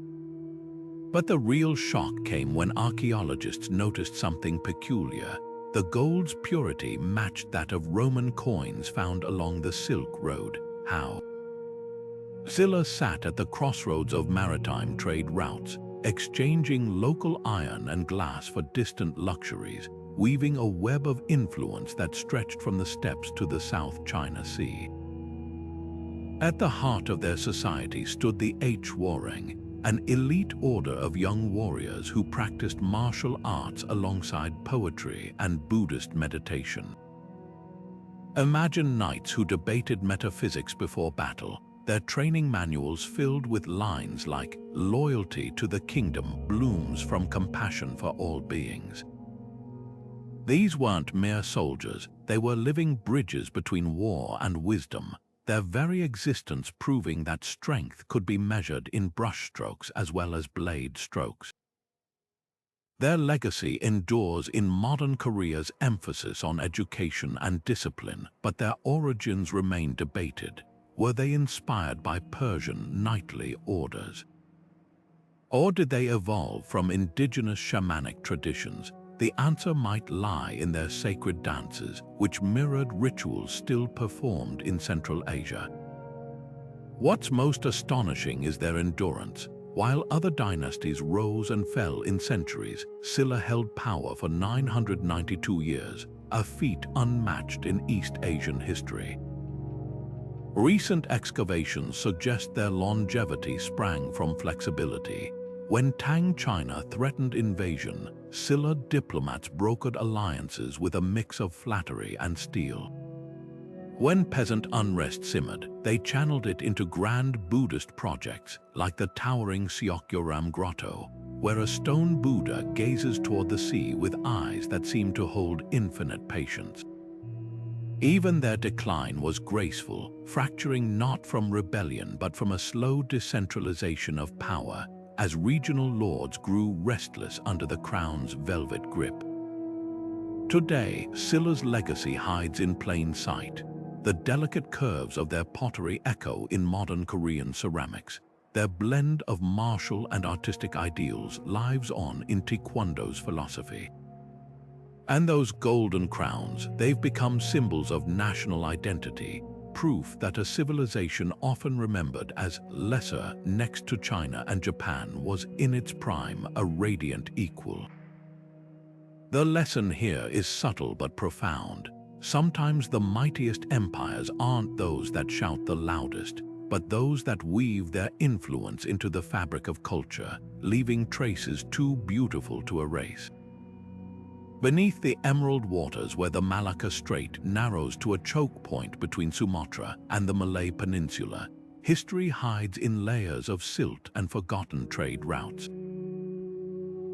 But the real shock came when archaeologists noticed something peculiar. The gold's purity matched that of Roman coins found along the Silk Road. How? Silla sat at the crossroads of maritime trade routes, exchanging local iron and glass for distant luxuries, weaving a web of influence that stretched from the steppes to the South China Sea. At the heart of their society stood the Warang, an elite order of young warriors who practiced martial arts alongside poetry and Buddhist meditation. Imagine knights who debated metaphysics before battle, their training manuals filled with lines like "Loyalty to the kingdom blooms from compassion for all beings." These weren't mere soldiers, they were living bridges between war and wisdom, their very existence proving that strength could be measured in brushstrokes as well as blade strokes. Their legacy endures in modern Korea's emphasis on education and discipline, but their origins remain debated. Were they inspired by Persian knightly orders? Or did they evolve from indigenous shamanic traditions? The answer might lie in their sacred dances, which mirrored rituals still performed in Central Asia. What's most astonishing is their endurance. While other dynasties rose and fell in centuries, Silla held power for 992 years, a feat unmatched in East Asian history. Recent excavations suggest their longevity sprang from flexibility. When Tang China threatened invasion, Silla diplomats brokered alliances with a mix of flattery and steel. When peasant unrest simmered, they channeled it into grand Buddhist projects like the towering Seokyoram Grotto, where a stone Buddha gazes toward the sea with eyes that seem to hold infinite patience. Even their decline was graceful, fracturing not from rebellion but from a slow decentralization of power as regional lords grew restless under the crown's velvet grip. Today, Silla's legacy hides in plain sight. The delicate curves of their pottery echo in modern Korean ceramics. Their blend of martial and artistic ideals lives on in Taekwondo's philosophy. And those golden crowns, they've become symbols of national identity, proof that a civilization often remembered as lesser next to China and Japan was in its prime a radiant equal. The lesson here is subtle but profound. Sometimes the mightiest empires aren't those that shout the loudest, but those that weave their influence into the fabric of culture, leaving traces too beautiful to erase. Beneath the emerald waters where the Malacca Strait narrows to a choke point between Sumatra and the Malay Peninsula, history hides in layers of silt and forgotten trade routes.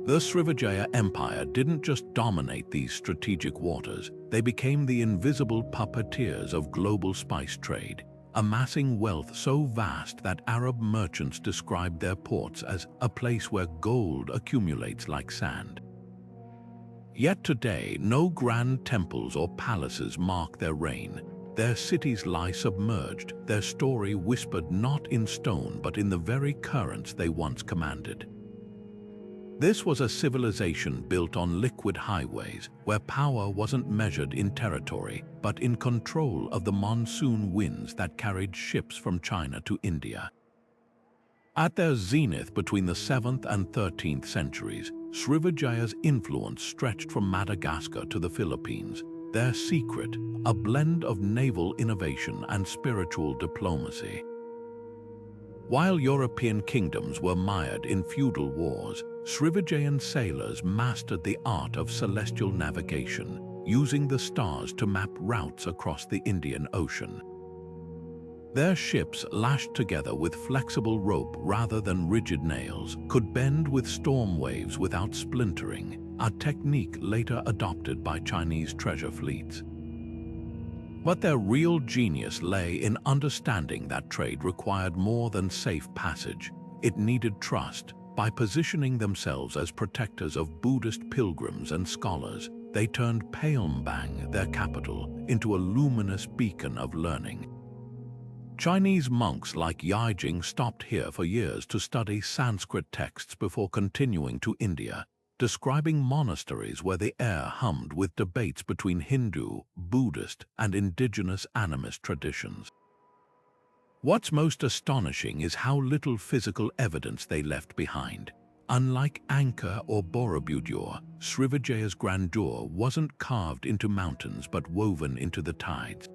The Srivijaya Empire didn't just dominate these strategic waters, they became the invisible puppeteers of global spice trade, amassing wealth so vast that Arab merchants described their ports as a place where gold accumulates like sand. Yet today, no grand temples or palaces mark their reign. Their cities lie submerged, their story whispered not in stone but in the very currents they once commanded. This was a civilization built on liquid highways, where power wasn't measured in territory, but in control of the monsoon winds that carried ships from China to India. At their zenith between the 7th and 13th centuries, Srivijaya's influence stretched from Madagascar to the Philippines. Their secret, a blend of naval innovation and spiritual diplomacy. While European kingdoms were mired in feudal wars, Srivijayan sailors mastered the art of celestial navigation, using the stars to map routes across the Indian Ocean. Their ships, lashed together with flexible rope rather than rigid nails, could bend with storm waves without splintering, a technique later adopted by Chinese treasure fleets. But their real genius lay in understanding that trade required more than safe passage. It needed trust. By positioning themselves as protectors of Buddhist pilgrims and scholars, they turned Palembang, their capital, into a luminous beacon of learning. Chinese monks like Yijing stopped here for years to study Sanskrit texts before continuing to India, describing monasteries where the air hummed with debates between Hindu, Buddhist, and indigenous animist traditions. What's most astonishing is how little physical evidence they left behind. Unlike Angkor or Borobudur, Srivijaya's grandeur wasn't carved into mountains but woven into the tides.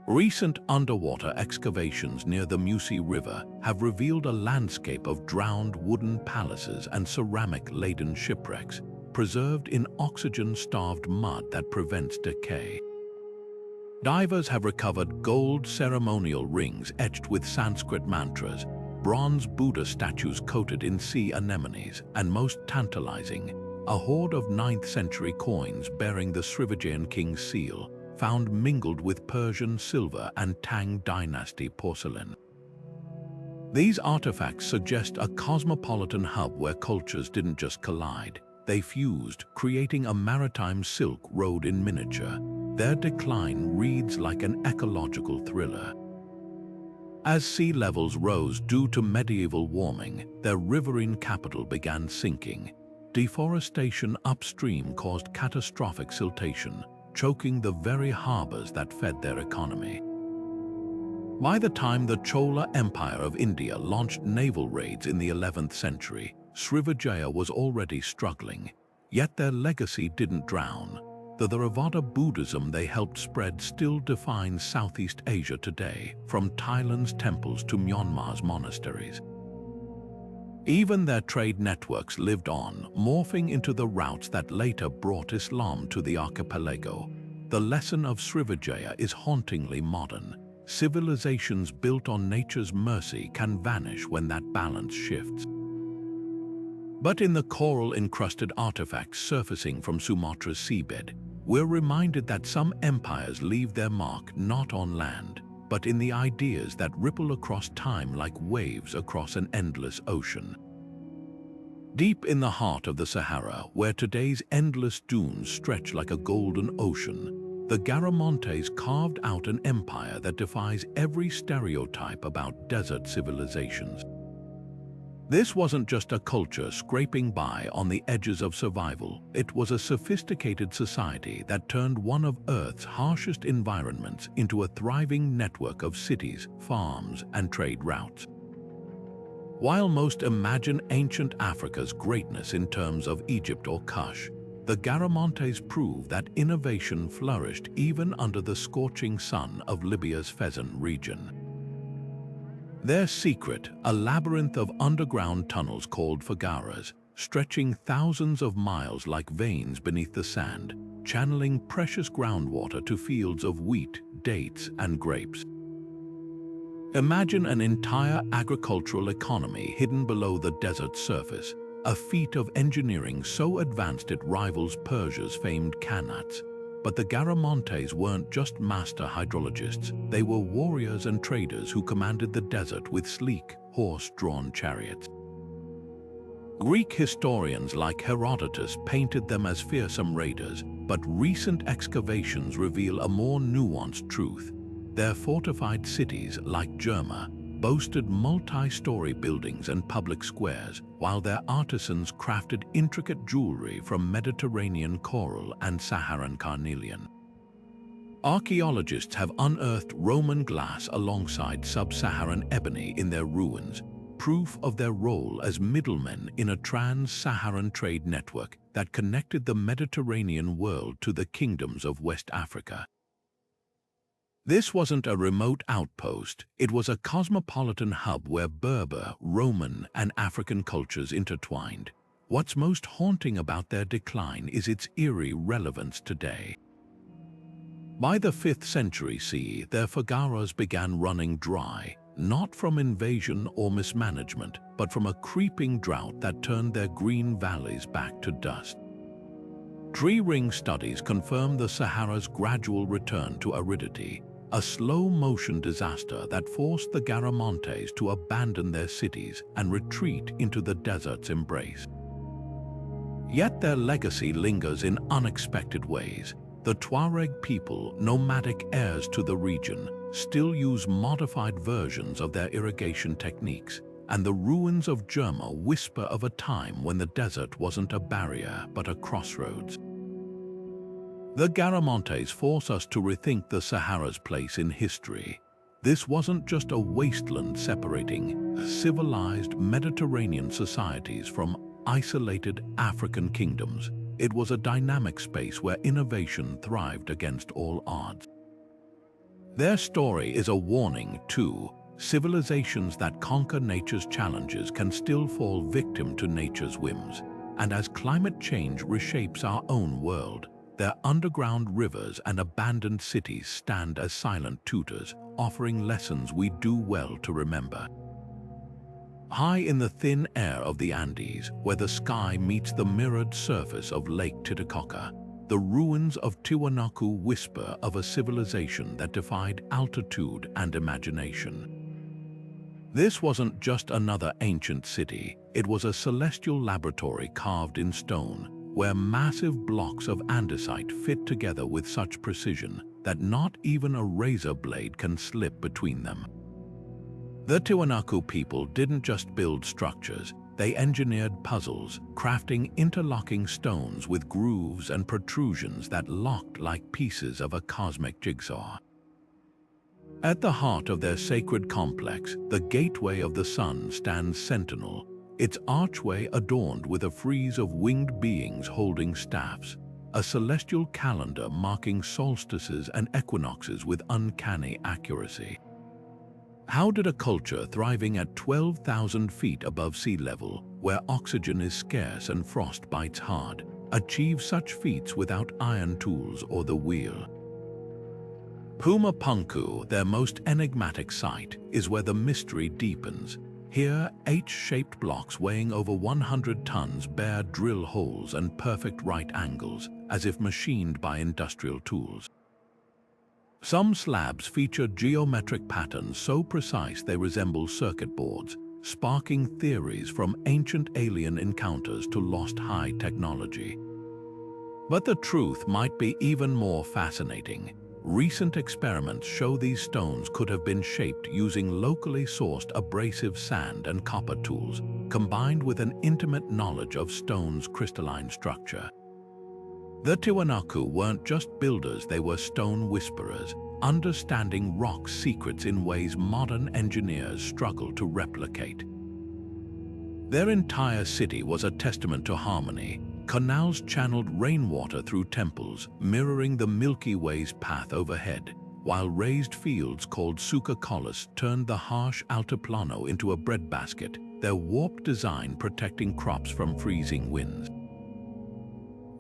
Recent underwater excavations near the Musi River have revealed a landscape of drowned wooden palaces and ceramic-laden shipwrecks, preserved in oxygen-starved mud that prevents decay. Divers have recovered gold ceremonial rings etched with Sanskrit mantras, bronze Buddha statues coated in sea anemones, and most tantalizing, a hoard of 9th century coins bearing the Srivijayan king's seal, found mingled with Persian silver and Tang dynasty porcelain. These artifacts suggest a cosmopolitan hub where cultures didn't just collide, they fused, creating a maritime Silk Road in miniature. Their decline reads like an ecological thriller. As sea levels rose due to medieval warming, their riverine capital began sinking. Deforestation upstream caused catastrophic siltation, choking the very harbors that fed their economy. By the time the Chola Empire of India launched naval raids in the 11th century, Srivijaya was already struggling, yet their legacy didn't drown. The Theravada Buddhism they helped spread still defines Southeast Asia today, from Thailand's temples to Myanmar's monasteries. Even their trade networks lived on, morphing into the routes that later brought Islam to the archipelago. The lesson of Srivijaya is hauntingly modern. Civilizations built on nature's mercy can vanish when that balance shifts. But in the coral-encrusted artifacts surfacing from Sumatra's seabed, we're reminded that some empires leave their mark not on land, but in the ideas that ripple across time like waves across an endless ocean. Deep in the heart of the Sahara, where today's endless dunes stretch like a golden ocean, the Garamantes carved out an empire that defies every stereotype about desert civilizations. This wasn't just a culture scraping by on the edges of survival. It was a sophisticated society that turned one of Earth's harshest environments into a thriving network of cities, farms, and trade routes. While most imagine ancient Africa's greatness in terms of Egypt or Kush, the Garamantes prove that innovation flourished even under the scorching sun of Libya's Fezzan region. Their secret, a labyrinth of underground tunnels called fagaras, stretching thousands of miles like veins beneath the sand, channeling precious groundwater to fields of wheat, dates, and grapes. Imagine an entire agricultural economy hidden below the desert's surface, a feat of engineering so advanced it rivals Persia's famed qanats. But the Garamantes weren't just master hydrologists, they were warriors and traders who commanded the desert with sleek, horse-drawn chariots. Greek historians like Herodotus painted them as fearsome raiders, but recent excavations reveal a more nuanced truth. Their fortified cities, like Germa, boasted multi-story buildings and public squares, while their artisans crafted intricate jewelry from Mediterranean coral and Saharan carnelian. Archaeologists have unearthed Roman glass alongside sub-Saharan ebony in their ruins, proof of their role as middlemen in a trans-Saharan trade network that connected the Mediterranean world to the kingdoms of West Africa. This wasn't a remote outpost, it was a cosmopolitan hub where Berber, Roman, and African cultures intertwined. What's most haunting about their decline is its eerie relevance today. By the 5th century CE, their fagaras began running dry, not from invasion or mismanagement, but from a creeping drought that turned their green valleys back to dust. Tree ring studies confirm the Sahara's gradual return to aridity, a slow-motion disaster that forced the Garamantes to abandon their cities and retreat into the desert's embrace. Yet their legacy lingers in unexpected ways. The Tuareg people, nomadic heirs to the region, still use modified versions of their irrigation techniques, and the ruins of Germa whisper of a time when the desert wasn't a barrier but a crossroads. The Garamantes force us to rethink the Sahara's place in history. This wasn't just a wasteland separating civilized Mediterranean societies from isolated African kingdoms. It was a dynamic space where innovation thrived against all odds. Their story is a warning, too. Civilizations that conquer nature's challenges can still fall victim to nature's whims. And as climate change reshapes our own world, their underground rivers and abandoned cities stand as silent tutors, offering lessons we do well to remember. High in the thin air of the Andes, where the sky meets the mirrored surface of Lake Titicaca, the ruins of Tiwanaku whisper of a civilization that defied altitude and imagination. This wasn't just another ancient city, it was a celestial laboratory carved in stone, where massive blocks of andesite fit together with such precision that not even a razor blade can slip between them. The Tiwanaku people didn't just build structures, they engineered puzzles, crafting interlocking stones with grooves and protrusions that locked like pieces of a cosmic jigsaw. At the heart of their sacred complex, the Gateway of the Sun stands sentinel, its archway adorned with a frieze of winged beings holding staffs, a celestial calendar marking solstices and equinoxes with uncanny accuracy. How did a culture thriving at 12,000 feet above sea level, where oxygen is scarce and frost bites hard, achieve such feats without iron tools or the wheel? Pumapunku, their most enigmatic site, is where the mystery deepens. Here, H-shaped blocks weighing over 100 tons bear drill holes and perfect right angles, as if machined by industrial tools. Some slabs feature geometric patterns so precise they resemble circuit boards, sparking theories from ancient alien encounters to lost high technology. But the truth might be even more fascinating. Recent experiments show these stones could have been shaped using locally sourced abrasive sand and copper tools, combined with an intimate knowledge of stone's crystalline structure. The Tiwanaku weren't just builders, they were stone whisperers, understanding rock's secrets in ways modern engineers struggle to replicate. Their entire city was a testament to harmony. Canals channeled rainwater through temples, mirroring the Milky Way's path overhead, while raised fields called suka collis turned the harsh altiplano into a breadbasket, their warped design protecting crops from freezing winds.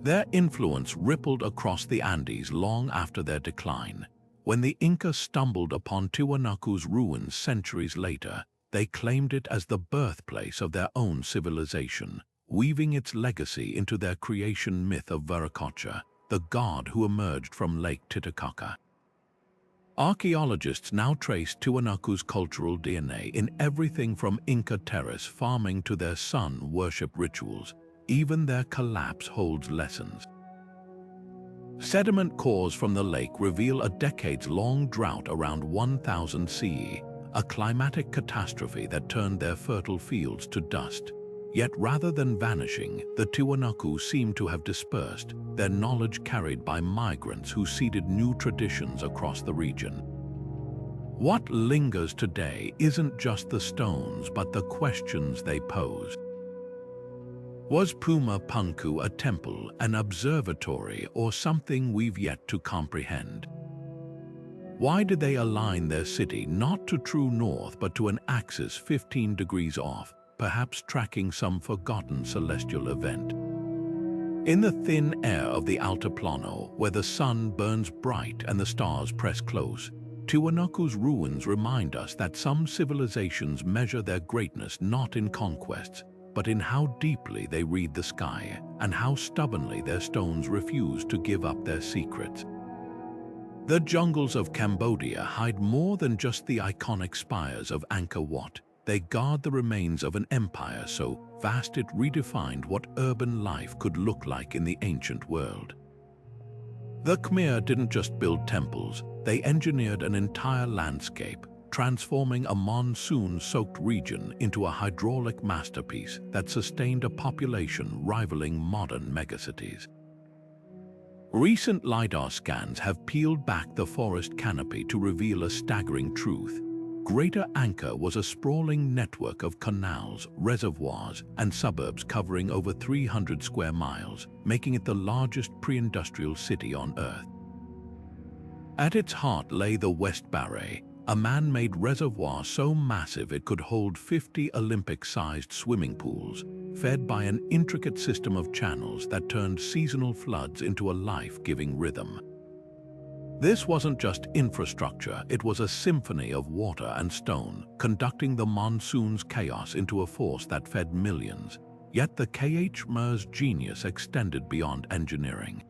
Their influence rippled across the Andes long after their decline. When the Inca stumbled upon Tiwanaku's ruins centuries later, they claimed it as the birthplace of their own civilization, weaving its legacy into their creation myth of Viracocha, the god who emerged from Lake Titicaca. Archaeologists now trace Tiwanaku's cultural DNA in everything from Inca terrace farming to their sun worship rituals. Even their collapse holds lessons. Sediment cores from the lake reveal a decades-long drought around 1000 CE, a climatic catastrophe that turned their fertile fields to dust. Yet rather than vanishing, the Tiwanaku seem to have dispersed, their knowledge carried by migrants who seeded new traditions across the region. What lingers today isn't just the stones but the questions they pose. Was Pumapunku a temple, an observatory, or something we've yet to comprehend? Why did they align their city not to true north but to an axis 15 degrees off, perhaps tracking some forgotten celestial event? In the thin air of the Altiplano, where the sun burns bright and the stars press close, Tiwanaku's ruins remind us that some civilizations measure their greatness not in conquests, but in how deeply they read the sky and how stubbornly their stones refuse to give up their secrets. The jungles of Cambodia hide more than just the iconic spires of Angkor Wat. They guard the remains of an empire so vast it redefined what urban life could look like in the ancient world. The Khmer didn't just build temples, they engineered an entire landscape, transforming a monsoon-soaked region into a hydraulic masterpiece that sustained a population rivaling modern megacities. Recent LiDAR scans have peeled back the forest canopy to reveal a staggering truth. Greater Angkor was a sprawling network of canals, reservoirs, and suburbs covering over 300 square miles, making it the largest pre-industrial city on Earth. At its heart lay the West Barre, a man-made reservoir so massive it could hold 50 Olympic-sized swimming pools, fed by an intricate system of channels that turned seasonal floods into a life-giving rhythm. This wasn't just infrastructure, it was a symphony of water and stone, conducting the monsoon's chaos into a force that fed millions. Yet the Khmer's genius extended beyond engineering.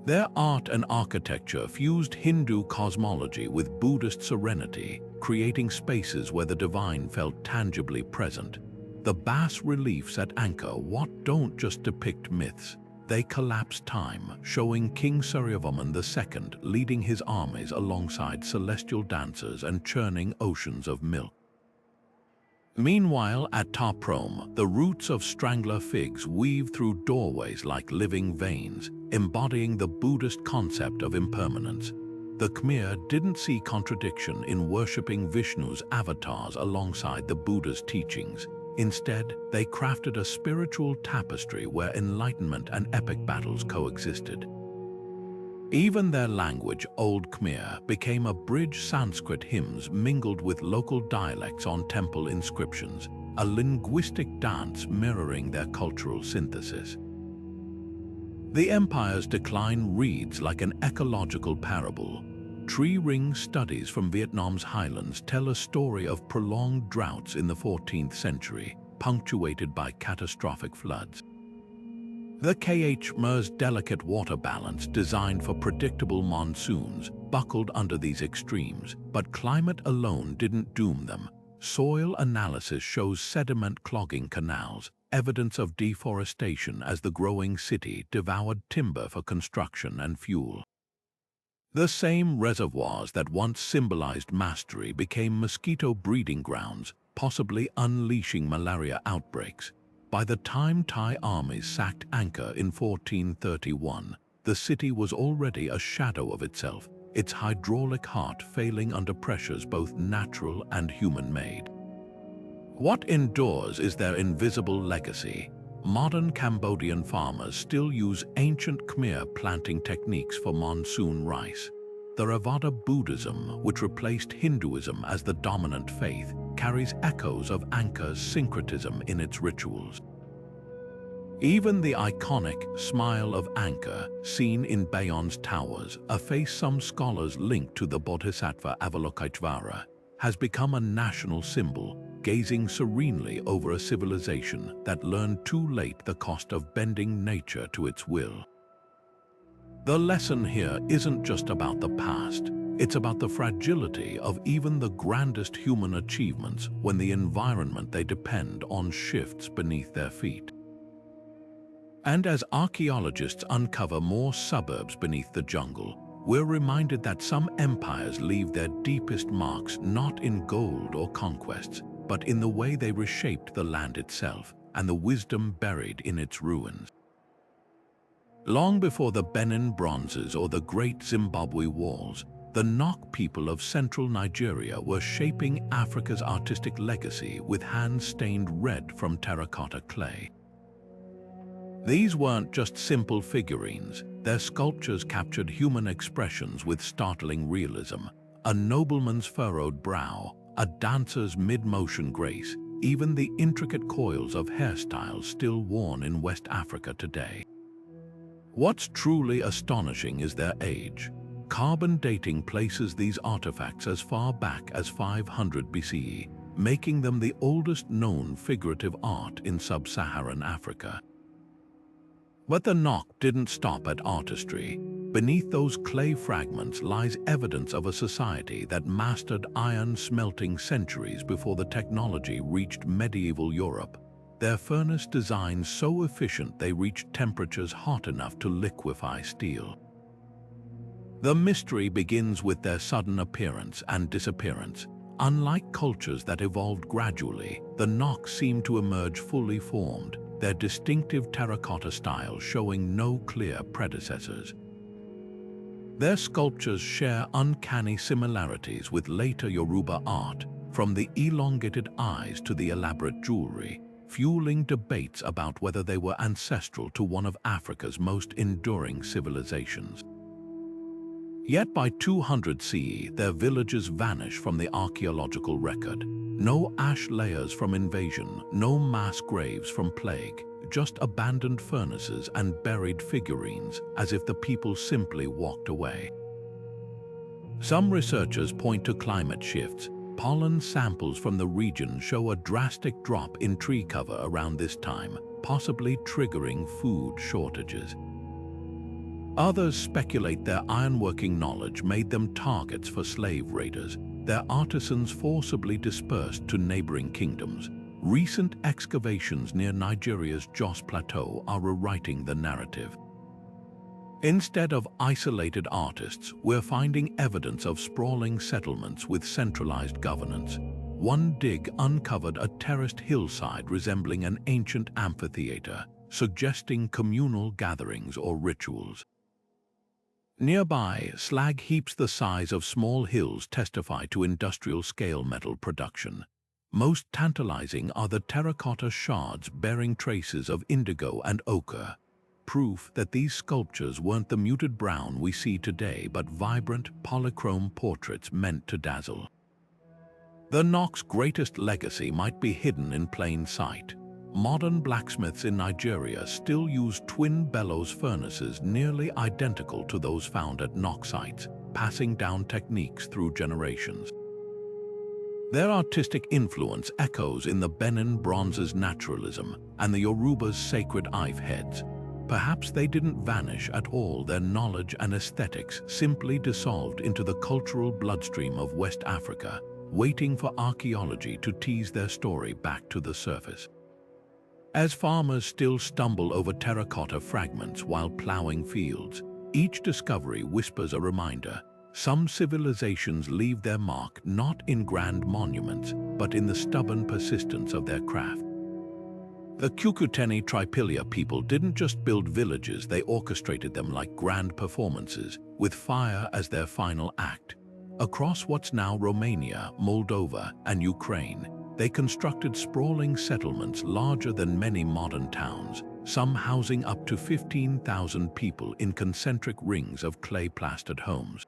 Their art and architecture fused Hindu cosmology with Buddhist serenity, creating spaces where the divine felt tangibly present. The bas-reliefs at Angkor Wat don't just depict myths, they collapse time, showing King Suryavarman II leading his armies alongside celestial dancers and churning oceans of milk. Meanwhile, at Tarim, the roots of strangler figs weave through doorways like living veins, embodying the Buddhist concept of impermanence. The Khmer didn't see contradiction in worshipping Vishnu's avatars alongside the Buddha's teachings. Instead, they crafted a spiritual tapestry where enlightenment and epic battles coexisted. Even their language, Old Khmer, became a bridge. Sanskrit hymns mingled with local dialects on temple inscriptions, a linguistic dance mirroring their cultural synthesis. The empire's decline reads like an ecological parable. Tree ring studies from Vietnam's highlands tell a story of prolonged droughts in the 14th century, punctuated by catastrophic floods. The Khmer's delicate water balance, designed for predictable monsoons, buckled under these extremes, but climate alone didn't doom them. Soil analysis shows sediment clogging canals, evidence of deforestation as the growing city devoured timber for construction and fuel. The same reservoirs that once symbolized mastery became mosquito breeding grounds, possibly unleashing malaria outbreaks. By the time Thai armies sacked Angkor in 1431, the city was already a shadow of itself, its hydraulic heart failing under pressures both natural and human-made. What endures is their invisible legacy. Modern Cambodian farmers still use ancient Khmer planting techniques for monsoon rice. Theravada Buddhism, which replaced Hinduism as the dominant faith, carries echoes of Angkor's syncretism in its rituals. Even the iconic Smile of Angkor, seen in Bayon's towers, a face some scholars link to the Bodhisattva Avalokiteshvara, has become a national symbol, gazing serenely over a civilization that learned too late the cost of bending nature to its will. The lesson here isn't just about the past, it's about the fragility of even the grandest human achievements when the environment they depend on shifts beneath their feet. And as archaeologists uncover more suburbs beneath the jungle, we're reminded that some empires leave their deepest marks not in gold or conquests, but in the way they reshaped the land itself and the wisdom buried in its ruins. Long before the Benin bronzes or the Great Zimbabwe walls, the Nok people of central Nigeria were shaping Africa's artistic legacy with hands stained red from terracotta clay. These weren't just simple figurines, their sculptures captured human expressions with startling realism. A nobleman's furrowed brow, a dancer's mid-motion grace, even the intricate coils of hairstyles still worn in West Africa today. What's truly astonishing is their age. Carbon dating places these artifacts as far back as 500 BCE, making them the oldest known figurative art in sub-Saharan Africa. But the Nok didn't stop at artistry. Beneath those clay fragments lies evidence of a society that mastered iron smelting centuries before the technology reached medieval Europe. Their furnace designs so efficient they reached temperatures hot enough to liquefy steel. The mystery begins with their sudden appearance and disappearance. Unlike cultures that evolved gradually, the Nok seem to emerge fully formed, their distinctive terracotta style showing no clear predecessors. Their sculptures share uncanny similarities with later Yoruba art, from the elongated eyes to the elaborate jewelry, fueling debates about whether they were ancestral to one of Africa's most enduring civilizations. Yet by 200 CE, their villages vanish from the archaeological record. No ash layers from invasion, no mass graves from plague, just abandoned furnaces and buried figurines, as if the people simply walked away. Some researchers point to climate shifts. Pollen samples from the region show a drastic drop in tree cover around this time, possibly triggering food shortages. Others speculate their ironworking knowledge made them targets for slave raiders, their artisans forcibly dispersed to neighboring kingdoms. Recent excavations near Nigeria's Jos Plateau are rewriting the narrative. Instead of isolated artists, we're finding evidence of sprawling settlements with centralized governance. One dig uncovered a terraced hillside resembling an ancient amphitheater, suggesting communal gatherings or rituals. Nearby, slag heaps the size of small hills testify to industrial-scale metal production. Most tantalizing are the terracotta shards bearing traces of indigo and ochre. proof that these sculptures weren't the muted brown we see today, but vibrant, polychrome portraits meant to dazzle. The Knock's greatest legacy might be hidden in plain sight. Modern blacksmiths in Nigeria still use twin bellows furnaces nearly identical to those found at Knock sites, passing down techniques through generations. Their artistic influence echoes in the Benin bronze's naturalism and the Yoruba's sacred Ife heads. Perhaps they didn't vanish at all, their knowledge and aesthetics simply dissolved into the cultural bloodstream of West Africa, waiting for archaeology to tease their story back to the surface. As farmers still stumble over terracotta fragments while plowing fields, each discovery whispers a reminder. Some civilizations leave their mark not in grand monuments, but in the stubborn persistence of their craft. The Cucuteni Tripilia people didn't just build villages, they orchestrated them like grand performances, with fire as their final act. Across what's now Romania, Moldova, and Ukraine, they constructed sprawling settlements larger than many modern towns, some housing up to 15,000 people in concentric rings of clay-plastered homes.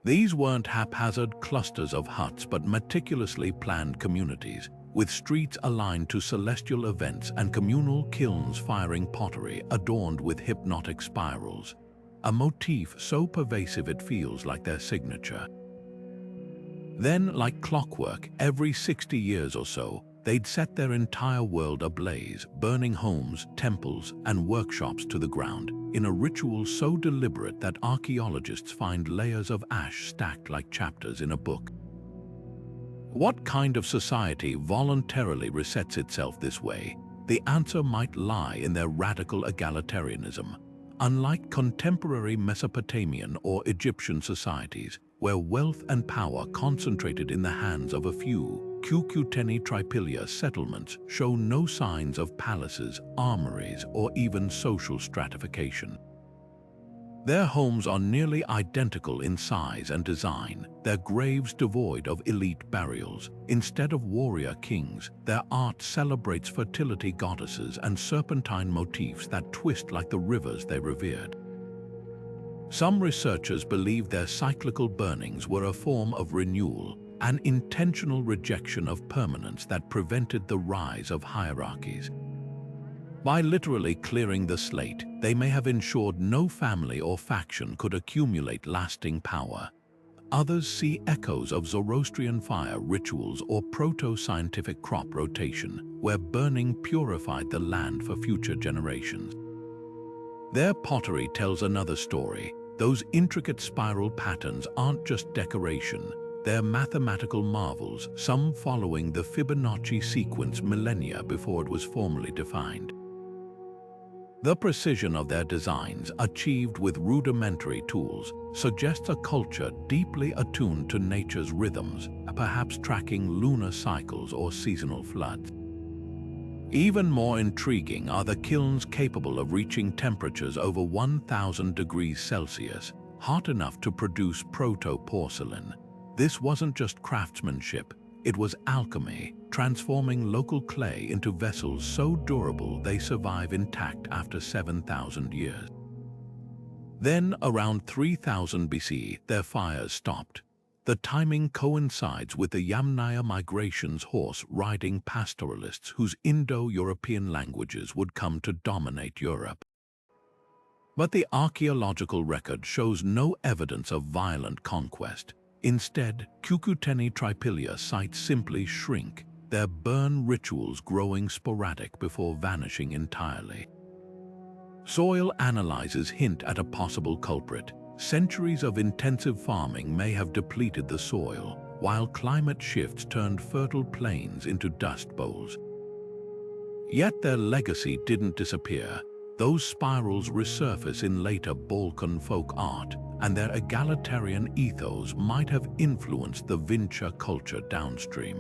These weren't haphazard clusters of huts, but meticulously planned communities, with streets aligned to celestial events and communal kilns firing pottery adorned with hypnotic spirals, a motif so pervasive it feels like their signature. Then, like clockwork, every 60 years or so, they'd set their entire world ablaze, burning homes, temples, and workshops to the ground, in a ritual so deliberate that archaeologists find layers of ash stacked like chapters in a book. What kind of society voluntarily resets itself this way? The answer might lie in their radical egalitarianism. Unlike contemporary Mesopotamian or Egyptian societies, where wealth and power concentrated in the hands of a few, Cucuteni Tripilia settlements show no signs of palaces, armories, or even social stratification. Their homes are nearly identical in size and design, their graves devoid of elite burials. Instead of warrior kings, their art celebrates fertility goddesses and serpentine motifs that twist like the rivers they revered. Some researchers believe their cyclical burnings were a form of renewal, an intentional rejection of permanence that prevented the rise of hierarchies. By literally clearing the slate, they may have ensured no family or faction could accumulate lasting power. Others see echoes of Zoroastrian fire rituals or proto-scientific crop rotation, where burning purified the land for future generations. Their pottery tells another story. Those intricate spiral patterns aren't just decoration, they're mathematical marvels, some following the Fibonacci sequence millennia before it was formally defined. The precision of their designs, achieved with rudimentary tools, suggests a culture deeply attuned to nature's rhythms, perhaps tracking lunar cycles or seasonal floods. Even more intriguing are the kilns capable of reaching temperatures over 1,000 degrees Celsius, hot enough to produce proto-porcelain. This wasn't just craftsmanship, it was alchemy, transforming local clay into vessels so durable they survive intact after 7,000 years. Then, around 3000 BC, their fires stopped. The timing coincides with the Yamnaya migration's horse-riding pastoralists whose Indo-European languages would come to dominate Europe. But the archaeological record shows no evidence of violent conquest. Instead, Cucuteni Tripilia sites simply shrink, their burn rituals growing sporadic before vanishing entirely. Soil analyses hint at a possible culprit. Centuries of intensive farming may have depleted the soil, while climate shifts turned fertile plains into dust bowls. Yet their legacy didn't disappear. Those spirals resurface in later Balkan folk art, and their egalitarian ethos might have influenced the Vinca culture downstream.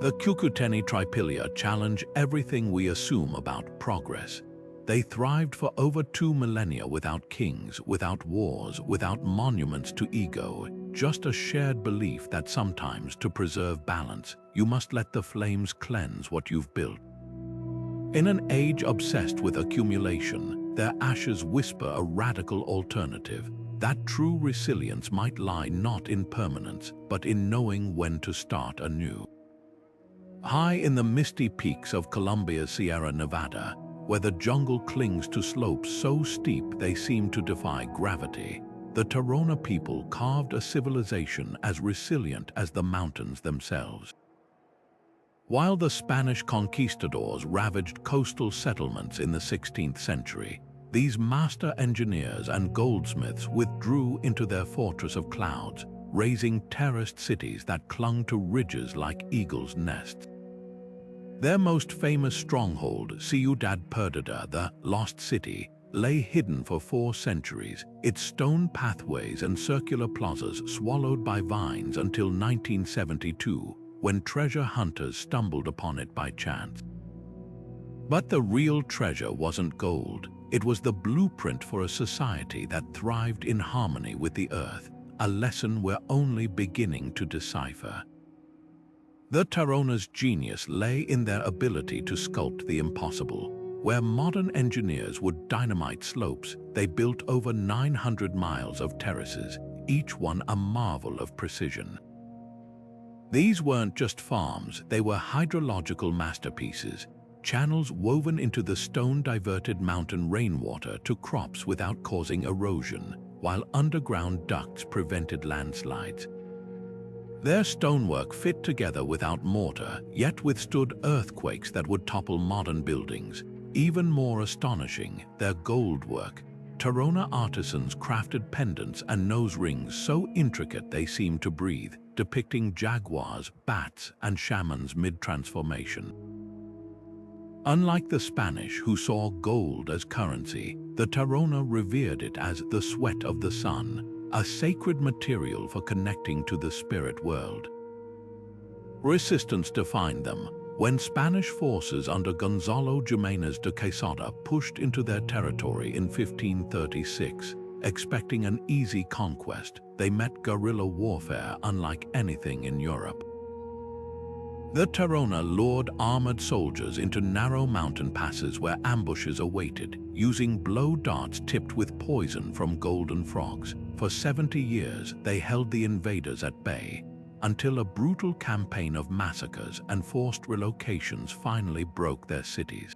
The Cucuteni Tripilia challenge everything we assume about progress. They thrived for over 2 millennia without kings, without wars, without monuments to ego, just a shared belief that sometimes, to preserve balance, you must let the flames cleanse what you've built. In an age obsessed with accumulation, their ashes whisper a radical alternative, that true resilience might lie not in permanence, but in knowing when to start anew. High in the misty peaks of Colombia's Sierra Nevada, where the jungle clings to slopes so steep they seem to defy gravity, the Tairona people carved a civilization as resilient as the mountains themselves. While the Spanish conquistadors ravaged coastal settlements in the 16th century, these master engineers and goldsmiths withdrew into their fortress of clouds, raising terraced cities that clung to ridges like eagles' nests. Their most famous stronghold, Ciudad Perdida, the Lost City, lay hidden for 4 centuries, its stone pathways and circular plazas swallowed by vines until 1972, when treasure hunters stumbled upon it by chance. But the real treasure wasn't gold. It was the blueprint for a society that thrived in harmony with the earth, a lesson we're only beginning to decipher. The Tairona's genius lay in their ability to sculpt the impossible. Where modern engineers would dynamite slopes, they built over 900 miles of terraces, each one a marvel of precision. These weren't just farms, they were hydrological masterpieces, channels woven into the stone diverted mountain rainwater to crops without causing erosion, while underground ducts prevented landslides. Their stonework fit together without mortar, yet withstood earthquakes that would topple modern buildings. Even more astonishing, their gold work. Tairona artisans crafted pendants and nose rings so intricate they seemed to breathe, depicting jaguars, bats, and shamans mid-transformation. Unlike the Spanish, who saw gold as currency, the Tairona revered it as the sweat of the sun, a sacred material for connecting to the spirit world. Resistance defined them. When Spanish forces under Gonzalo Jiménez de Quesada pushed into their territory in 1536, expecting an easy conquest, they met guerrilla warfare unlike anything in Europe. The Tairona lured armored soldiers into narrow mountain passes where ambushes awaited, using blow darts tipped with poison from golden frogs. For 70 years, they held the invaders at bay, until a brutal campaign of massacres and forced relocations finally broke their cities.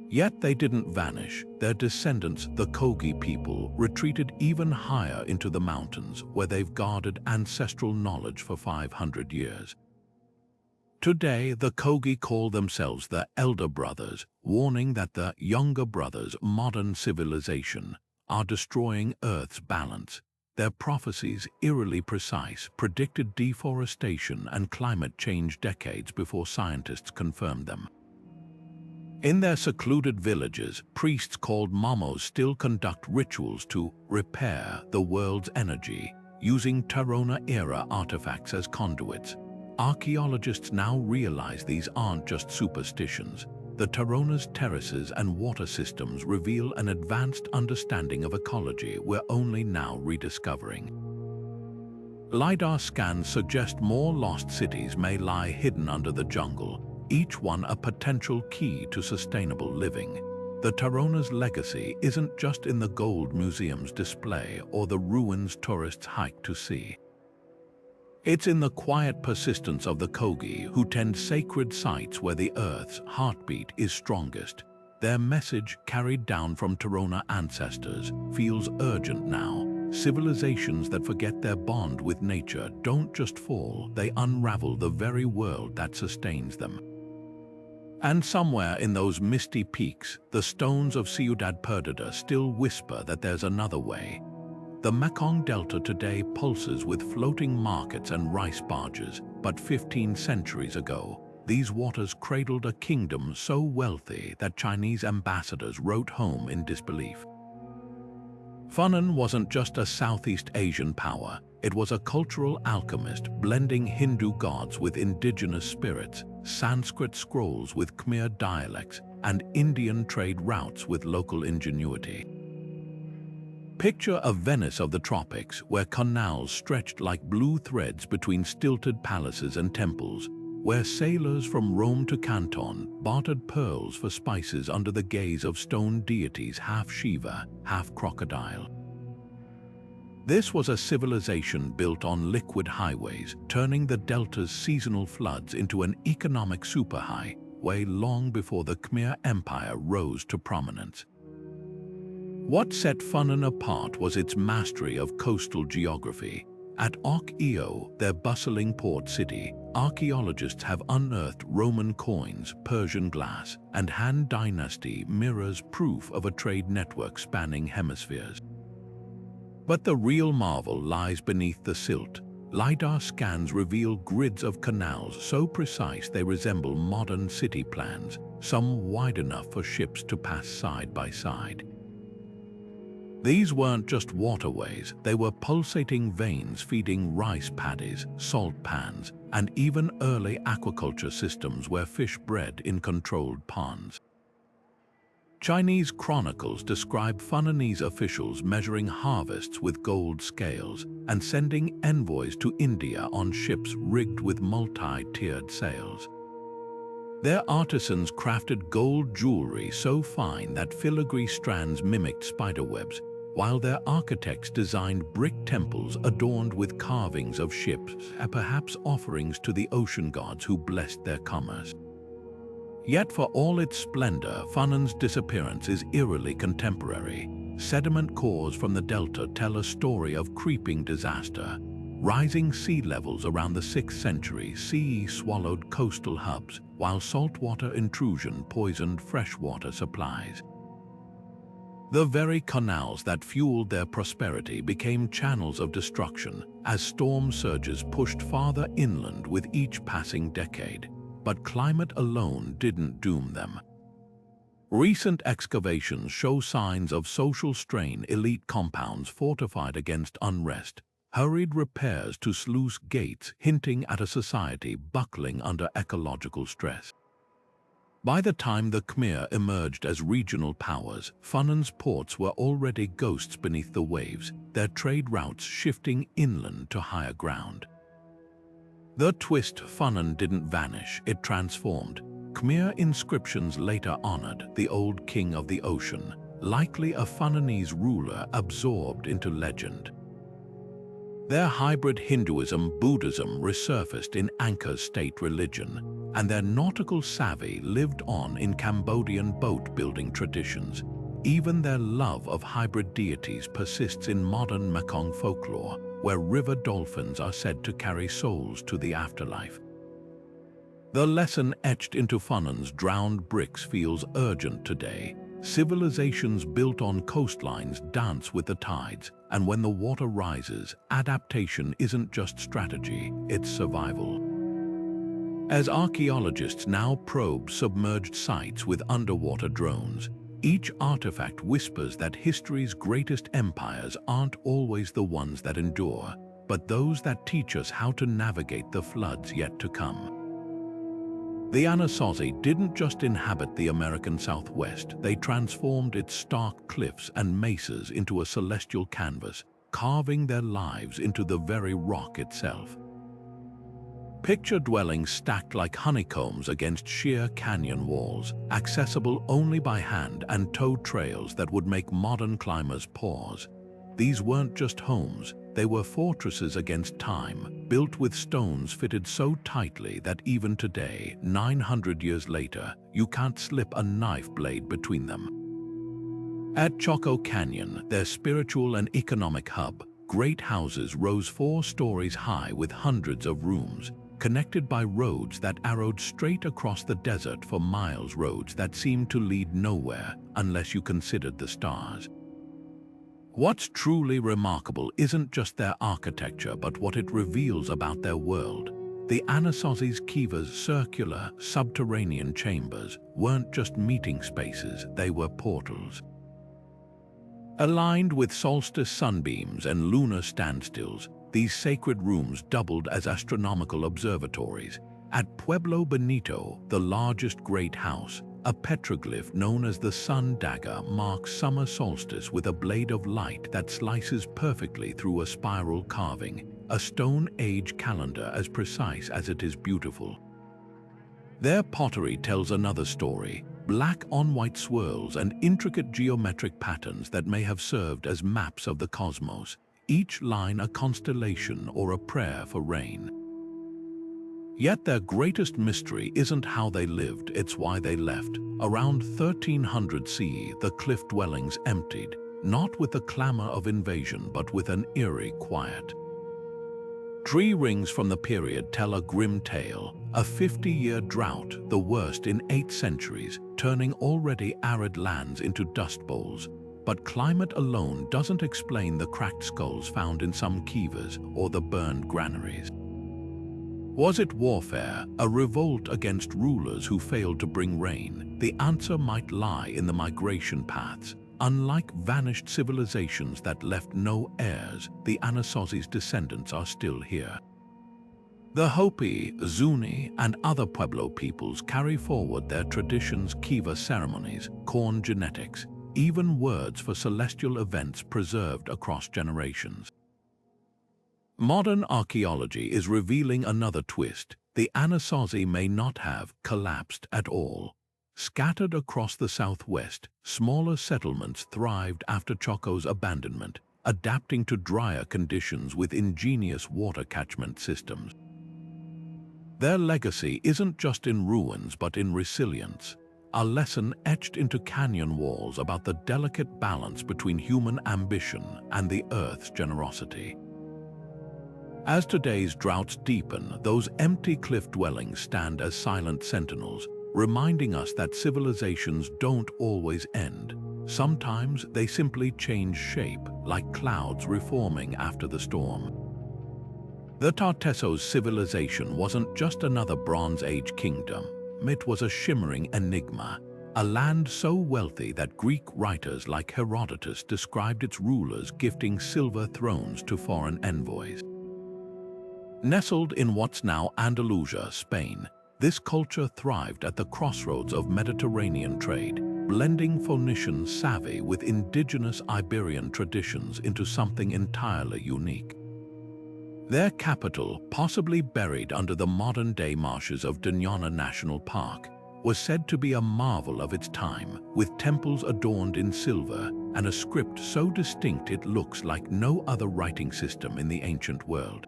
Yet they didn't vanish. Their descendants, the Kogi people, retreated even higher into the mountains, where they've guarded ancestral knowledge for 500 years. Today, the Kogi call themselves the Elder Brothers, warning that the Younger Brothers' modern civilization are destroying Earth's balance. Their prophecies, eerily precise, predicted deforestation and climate change decades before scientists confirmed them. In their secluded villages, priests called Mummies still conduct rituals to repair the world's energy, using Tairona-era artifacts as conduits. Archaeologists now realize these aren't just superstitions. The Tairona's terraces and water systems reveal an advanced understanding of ecology we're only now rediscovering. LiDAR scans suggest more lost cities may lie hidden under the jungle, each one a potential key to sustainable living. The Tairona's legacy isn't just in the gold museums display or the ruins tourists hike to see. It's in the quiet persistence of the Kogi, who tend sacred sites where the earth's heartbeat is strongest. Their message, carried down from Tairona ancestors, feels urgent now. Civilizations that forget their bond with nature don't just fall, they unravel the very world that sustains them. And somewhere in those misty peaks, the stones of Ciudad Perdida still whisper that there's another way. The Mekong Delta today pulses with floating markets and rice barges, but 15 centuries ago, these waters cradled a kingdom so wealthy that Chinese ambassadors wrote home in disbelief. Funan wasn't just a Southeast Asian power, it was a cultural alchemist blending Hindu gods with indigenous spirits, Sanskrit scrolls with Khmer dialects, and Indian trade routes with local ingenuity. Picture a Venice of the tropics, where canals stretched like blue threads between stilted palaces and temples, where sailors from Rome to Canton bartered pearls for spices under the gaze of stone deities half Shiva, half crocodile. This was a civilization built on liquid highways, turning the delta's seasonal floods into an economic superhighway long before the Khmer Empire rose to prominence. What set Funan apart was its mastery of coastal geography. At Ok-Eo, their bustling port city, archaeologists have unearthed Roman coins, Persian glass, and Han Dynasty mirrors, proof of a trade network spanning hemispheres. But the real marvel lies beneath the silt. LiDAR scans reveal grids of canals so precise they resemble modern city plans, some wide enough for ships to pass side by side. These weren't just waterways, they were pulsating veins feeding rice paddies, salt pans, and even early aquaculture systems where fish bred in controlled ponds. Chinese chronicles describe Funanese officials measuring harvests with gold scales and sending envoys to India on ships rigged with multi-tiered sails. Their artisans crafted gold jewelry so fine that filigree strands mimicked spiderwebs, while their architects designed brick temples adorned with carvings of ships, perhaps offerings to the ocean gods who blessed their commerce. Yet for all its splendor, Funan's disappearance is eerily contemporary. Sediment cores from the delta tell a story of creeping disaster. Rising sea levels around the 6th century swallowed coastal hubs, while saltwater intrusion poisoned freshwater supplies. The very canals that fueled their prosperity became channels of destruction as storm surges pushed farther inland with each passing decade. But climate alone didn't doom them. Recent excavations show signs of social strain, elite compounds fortified against unrest, hurried repairs to sluice gates hinting at a society buckling under ecological stress. By the time the Khmer emerged as regional powers, Funan's ports were already ghosts beneath the waves, their trade routes shifting inland to higher ground. The twist: Funan didn't vanish, it transformed. Khmer inscriptions later honored the old king of the ocean, likely a Funanese ruler absorbed into legend. Their hybrid Hinduism, Buddhism resurfaced in Angkor's state religion, and their nautical savvy lived on in Cambodian boat-building traditions. Even their love of hybrid deities persists in modern Mekong folklore, where river dolphins are said to carry souls to the afterlife. The lesson etched into Funan's drowned bricks feels urgent today. Civilizations built on coastlines dance with the tides, and when the water rises, adaptation isn't just strategy, it's survival. As archaeologists now probe submerged sites with underwater drones, each artifact whispers that history's greatest empires aren't always the ones that endure, but those that teach us how to navigate the floods yet to come. The Anasazi didn't just inhabit the American Southwest, they transformed its stark cliffs and mesas into a celestial canvas, carving their lives into the very rock itself. Picture dwellings stacked like honeycombs against sheer canyon walls, accessible only by hand, and tow trails that would make modern climbers pause. These weren't just homes, they were fortresses against time, built with stones fitted so tightly that even today, 900 years later, you can't slip a knife blade between them. At Choco Canyon, their spiritual and economic hub, great houses rose 4 stories high with hundreds of rooms, connected by roads that arrowed straight across the desert for miles, roads that seemed to lead nowhere unless you considered the stars. What's truly remarkable isn't just their architecture but what it reveals about their world. The Anasazi's Kiva's circular, subterranean chambers weren't just meeting spaces, they were portals. Aligned with solstice sunbeams and lunar standstills, these sacred rooms doubled as astronomical observatories. At Pueblo Bonito, the largest great house, a petroglyph known as the sun dagger marks summer solstice with a blade of light that slices perfectly through a spiral carving, a Stone Age calendar as precise as it is beautiful. Their pottery tells another story, black on white swirls and intricate geometric patterns that may have served as maps of the cosmos, each line a constellation or a prayer for rain. Yet their greatest mystery isn't how they lived, it's why they left. Around 1300 CE, the cliff dwellings emptied, not with the clamor of invasion but with an eerie quiet. Tree rings from the period tell a grim tale, a 50-year drought, the worst in 8 centuries, turning already arid lands into dust bowls. But climate alone doesn't explain the cracked skulls found in some kivas or the burned granaries. Was it warfare, a revolt against rulers who failed to bring rain? The answer might lie in the migration paths. Unlike vanished civilizations that left no heirs, the Anasazi's descendants are still here. The Hopi, Zuni, and other Pueblo peoples carry forward their traditions, kiva ceremonies, corn genetics, even words for celestial events preserved across generations. Modern archaeology is revealing another twist. The Anasazi may not have collapsed at all. Scattered across the southwest, smaller settlements thrived after Choco's abandonment, adapting to drier conditions with ingenious water catchment systems. Their legacy isn't just in ruins but in resilience, a lesson etched into canyon walls about the delicate balance between human ambition and the Earth's generosity. As today's droughts deepen, those empty cliff dwellings stand as silent sentinels, reminding us that civilizations don't always end. Sometimes they simply change shape, like clouds reforming after the storm. The Tartessos civilization wasn't just another Bronze Age kingdom. It was a shimmering enigma, a land so wealthy that Greek writers like Herodotus described its rulers gifting silver thrones to foreign envoys. Nestled in what's now Andalusia, Spain, this culture thrived at the crossroads of Mediterranean trade, blending Phoenician savvy with indigenous Iberian traditions into something entirely unique. Their capital, possibly buried under the modern-day marshes of Doñana National Park, was said to be a marvel of its time, with temples adorned in silver and a script so distinct it looks like no other writing system in the ancient world.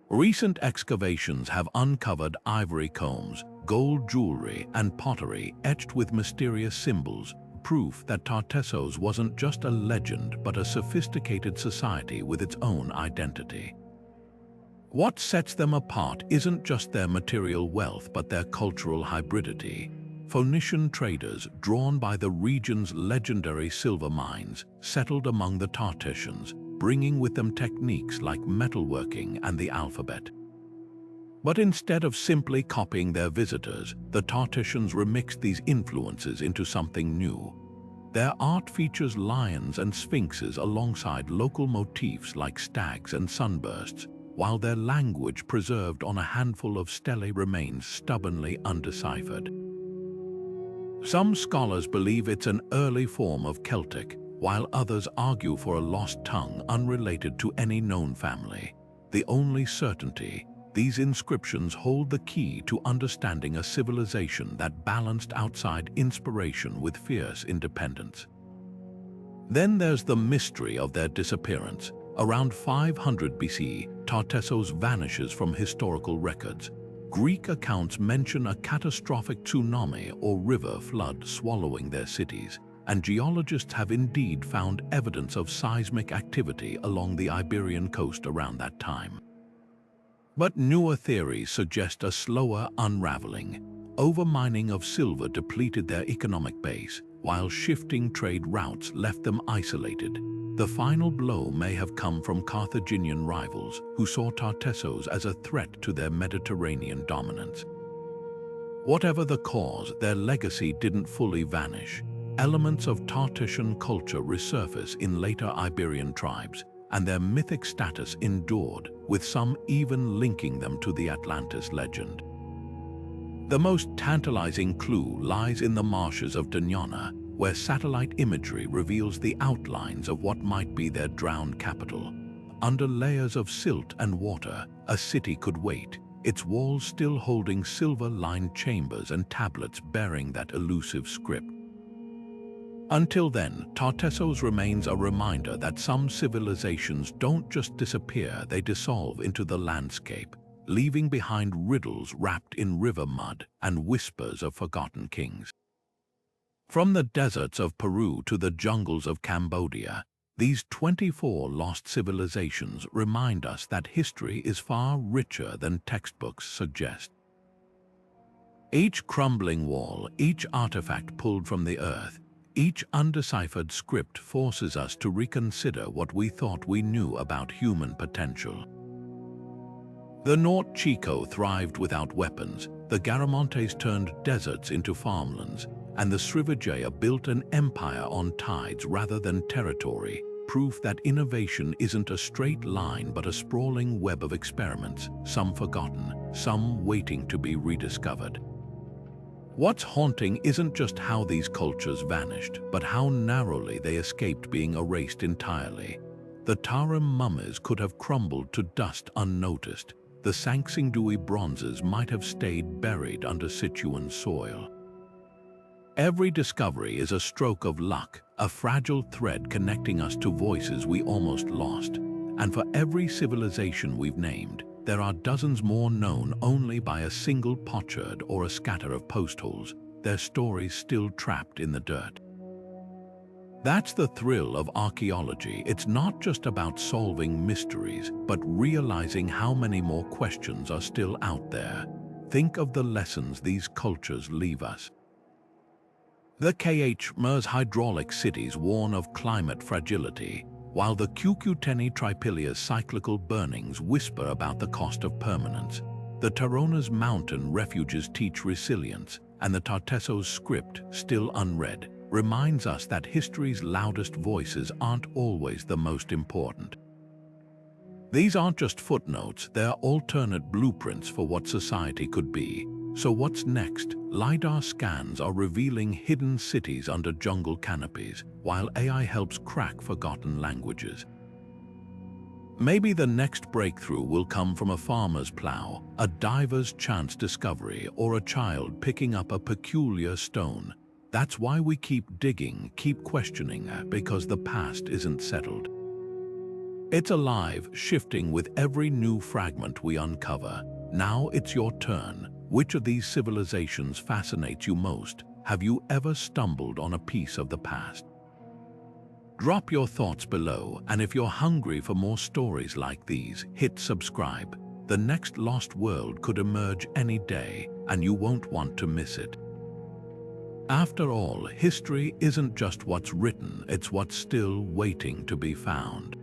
Recent excavations have uncovered ivory combs, gold jewelry, and pottery etched with mysterious symbols, proof that Tartessos wasn't just a legend but a sophisticated society with its own identity. What sets them apart isn't just their material wealth but their cultural hybridity. Phoenician traders, drawn by the region's legendary silver mines, settled among the Tartessians, bringing with them techniques like metalworking and the alphabet. But instead of simply copying their visitors, the Tartessians remixed these influences into something new. Their art features lions and sphinxes alongside local motifs like stags and sunbursts, while their language preserved on a handful of stelae remains stubbornly undeciphered. Some scholars believe it's an early form of Celtic, while others argue for a lost tongue unrelated to any known family. The only certainty, these inscriptions hold the key to understanding a civilization that balanced outside inspiration with fierce independence. Then there's the mystery of their disappearance. Around 500 BC, Tartessos vanishes from historical records. Greek accounts mention a catastrophic tsunami or river flood swallowing their cities, and geologists have indeed found evidence of seismic activity along the Iberian coast around that time. But newer theories suggest a slower unraveling. Overmining of silver depleted their economic base, while shifting trade routes left them isolated. The final blow may have come from Carthaginian rivals who saw Tartessos as a threat to their Mediterranean dominance. Whatever the cause, their legacy didn't fully vanish. Elements of Tartessian culture resurface in later Iberian tribes, and their mythic status endured, with some even linking them to the Atlantis legend. The most tantalizing clue lies in the marshes of Doñana, where satellite imagery reveals the outlines of what might be their drowned capital. Under layers of silt and water, a city could wait, its walls still holding silver-lined chambers and tablets bearing that elusive script. Until then, Tartessos remains a reminder that some civilizations don't just disappear, they dissolve into the landscape, leaving behind riddles wrapped in river mud and whispers of forgotten kings. From the deserts of Peru to the jungles of Cambodia, these 24 lost civilizations remind us that history is far richer than textbooks suggest. Each crumbling wall, each artifact pulled from the earth, each undeciphered script forces us to reconsider what we thought we knew about human potential. The Norte Chico thrived without weapons, the Garamantes turned deserts into farmlands, and the Srivijaya built an empire on tides rather than territory, proof that innovation isn't a straight line but a sprawling web of experiments, some forgotten, some waiting to be rediscovered. What's haunting isn't just how these cultures vanished, but how narrowly they escaped being erased entirely. The Tarim mummies could have crumbled to dust unnoticed. The Sanxingdui bronzes might have stayed buried under Sichuan soil. Every discovery is a stroke of luck, a fragile thread connecting us to voices we almost lost. And for every civilization we've named, there are dozens more known only by a single potsherd or a scatter of post holes, their stories still trapped in the dirt. That's the thrill of archaeology. It's not just about solving mysteries, but realizing how many more questions are still out there. Think of the lessons these cultures leave us. The Khmer's hydraulic cities warn of climate fragility, while the Cucuteni Tripilia's cyclical burnings whisper about the cost of permanence. The Tarona's mountain refuges teach resilience, and the Tartessos script, still unread, reminds us that history's loudest voices aren't always the most important. These aren't just footnotes, they're alternate blueprints for what society could be. So what's next? LiDAR scans are revealing hidden cities under jungle canopies, while AI helps crack forgotten languages. Maybe the next breakthrough will come from a farmer's plow, a diver's chance discovery, or a child picking up a peculiar stone. That's why we keep digging, keep questioning, because the past isn't settled. It's alive, shifting with every new fragment we uncover. Now it's your turn. Which of these civilizations fascinates you most? Have you ever stumbled on a piece of the past? Drop your thoughts below, and if you're hungry for more stories like these, hit subscribe. The next lost world could emerge any day, and you won't want to miss it. After all, history isn't just what's written, it's what's still waiting to be found.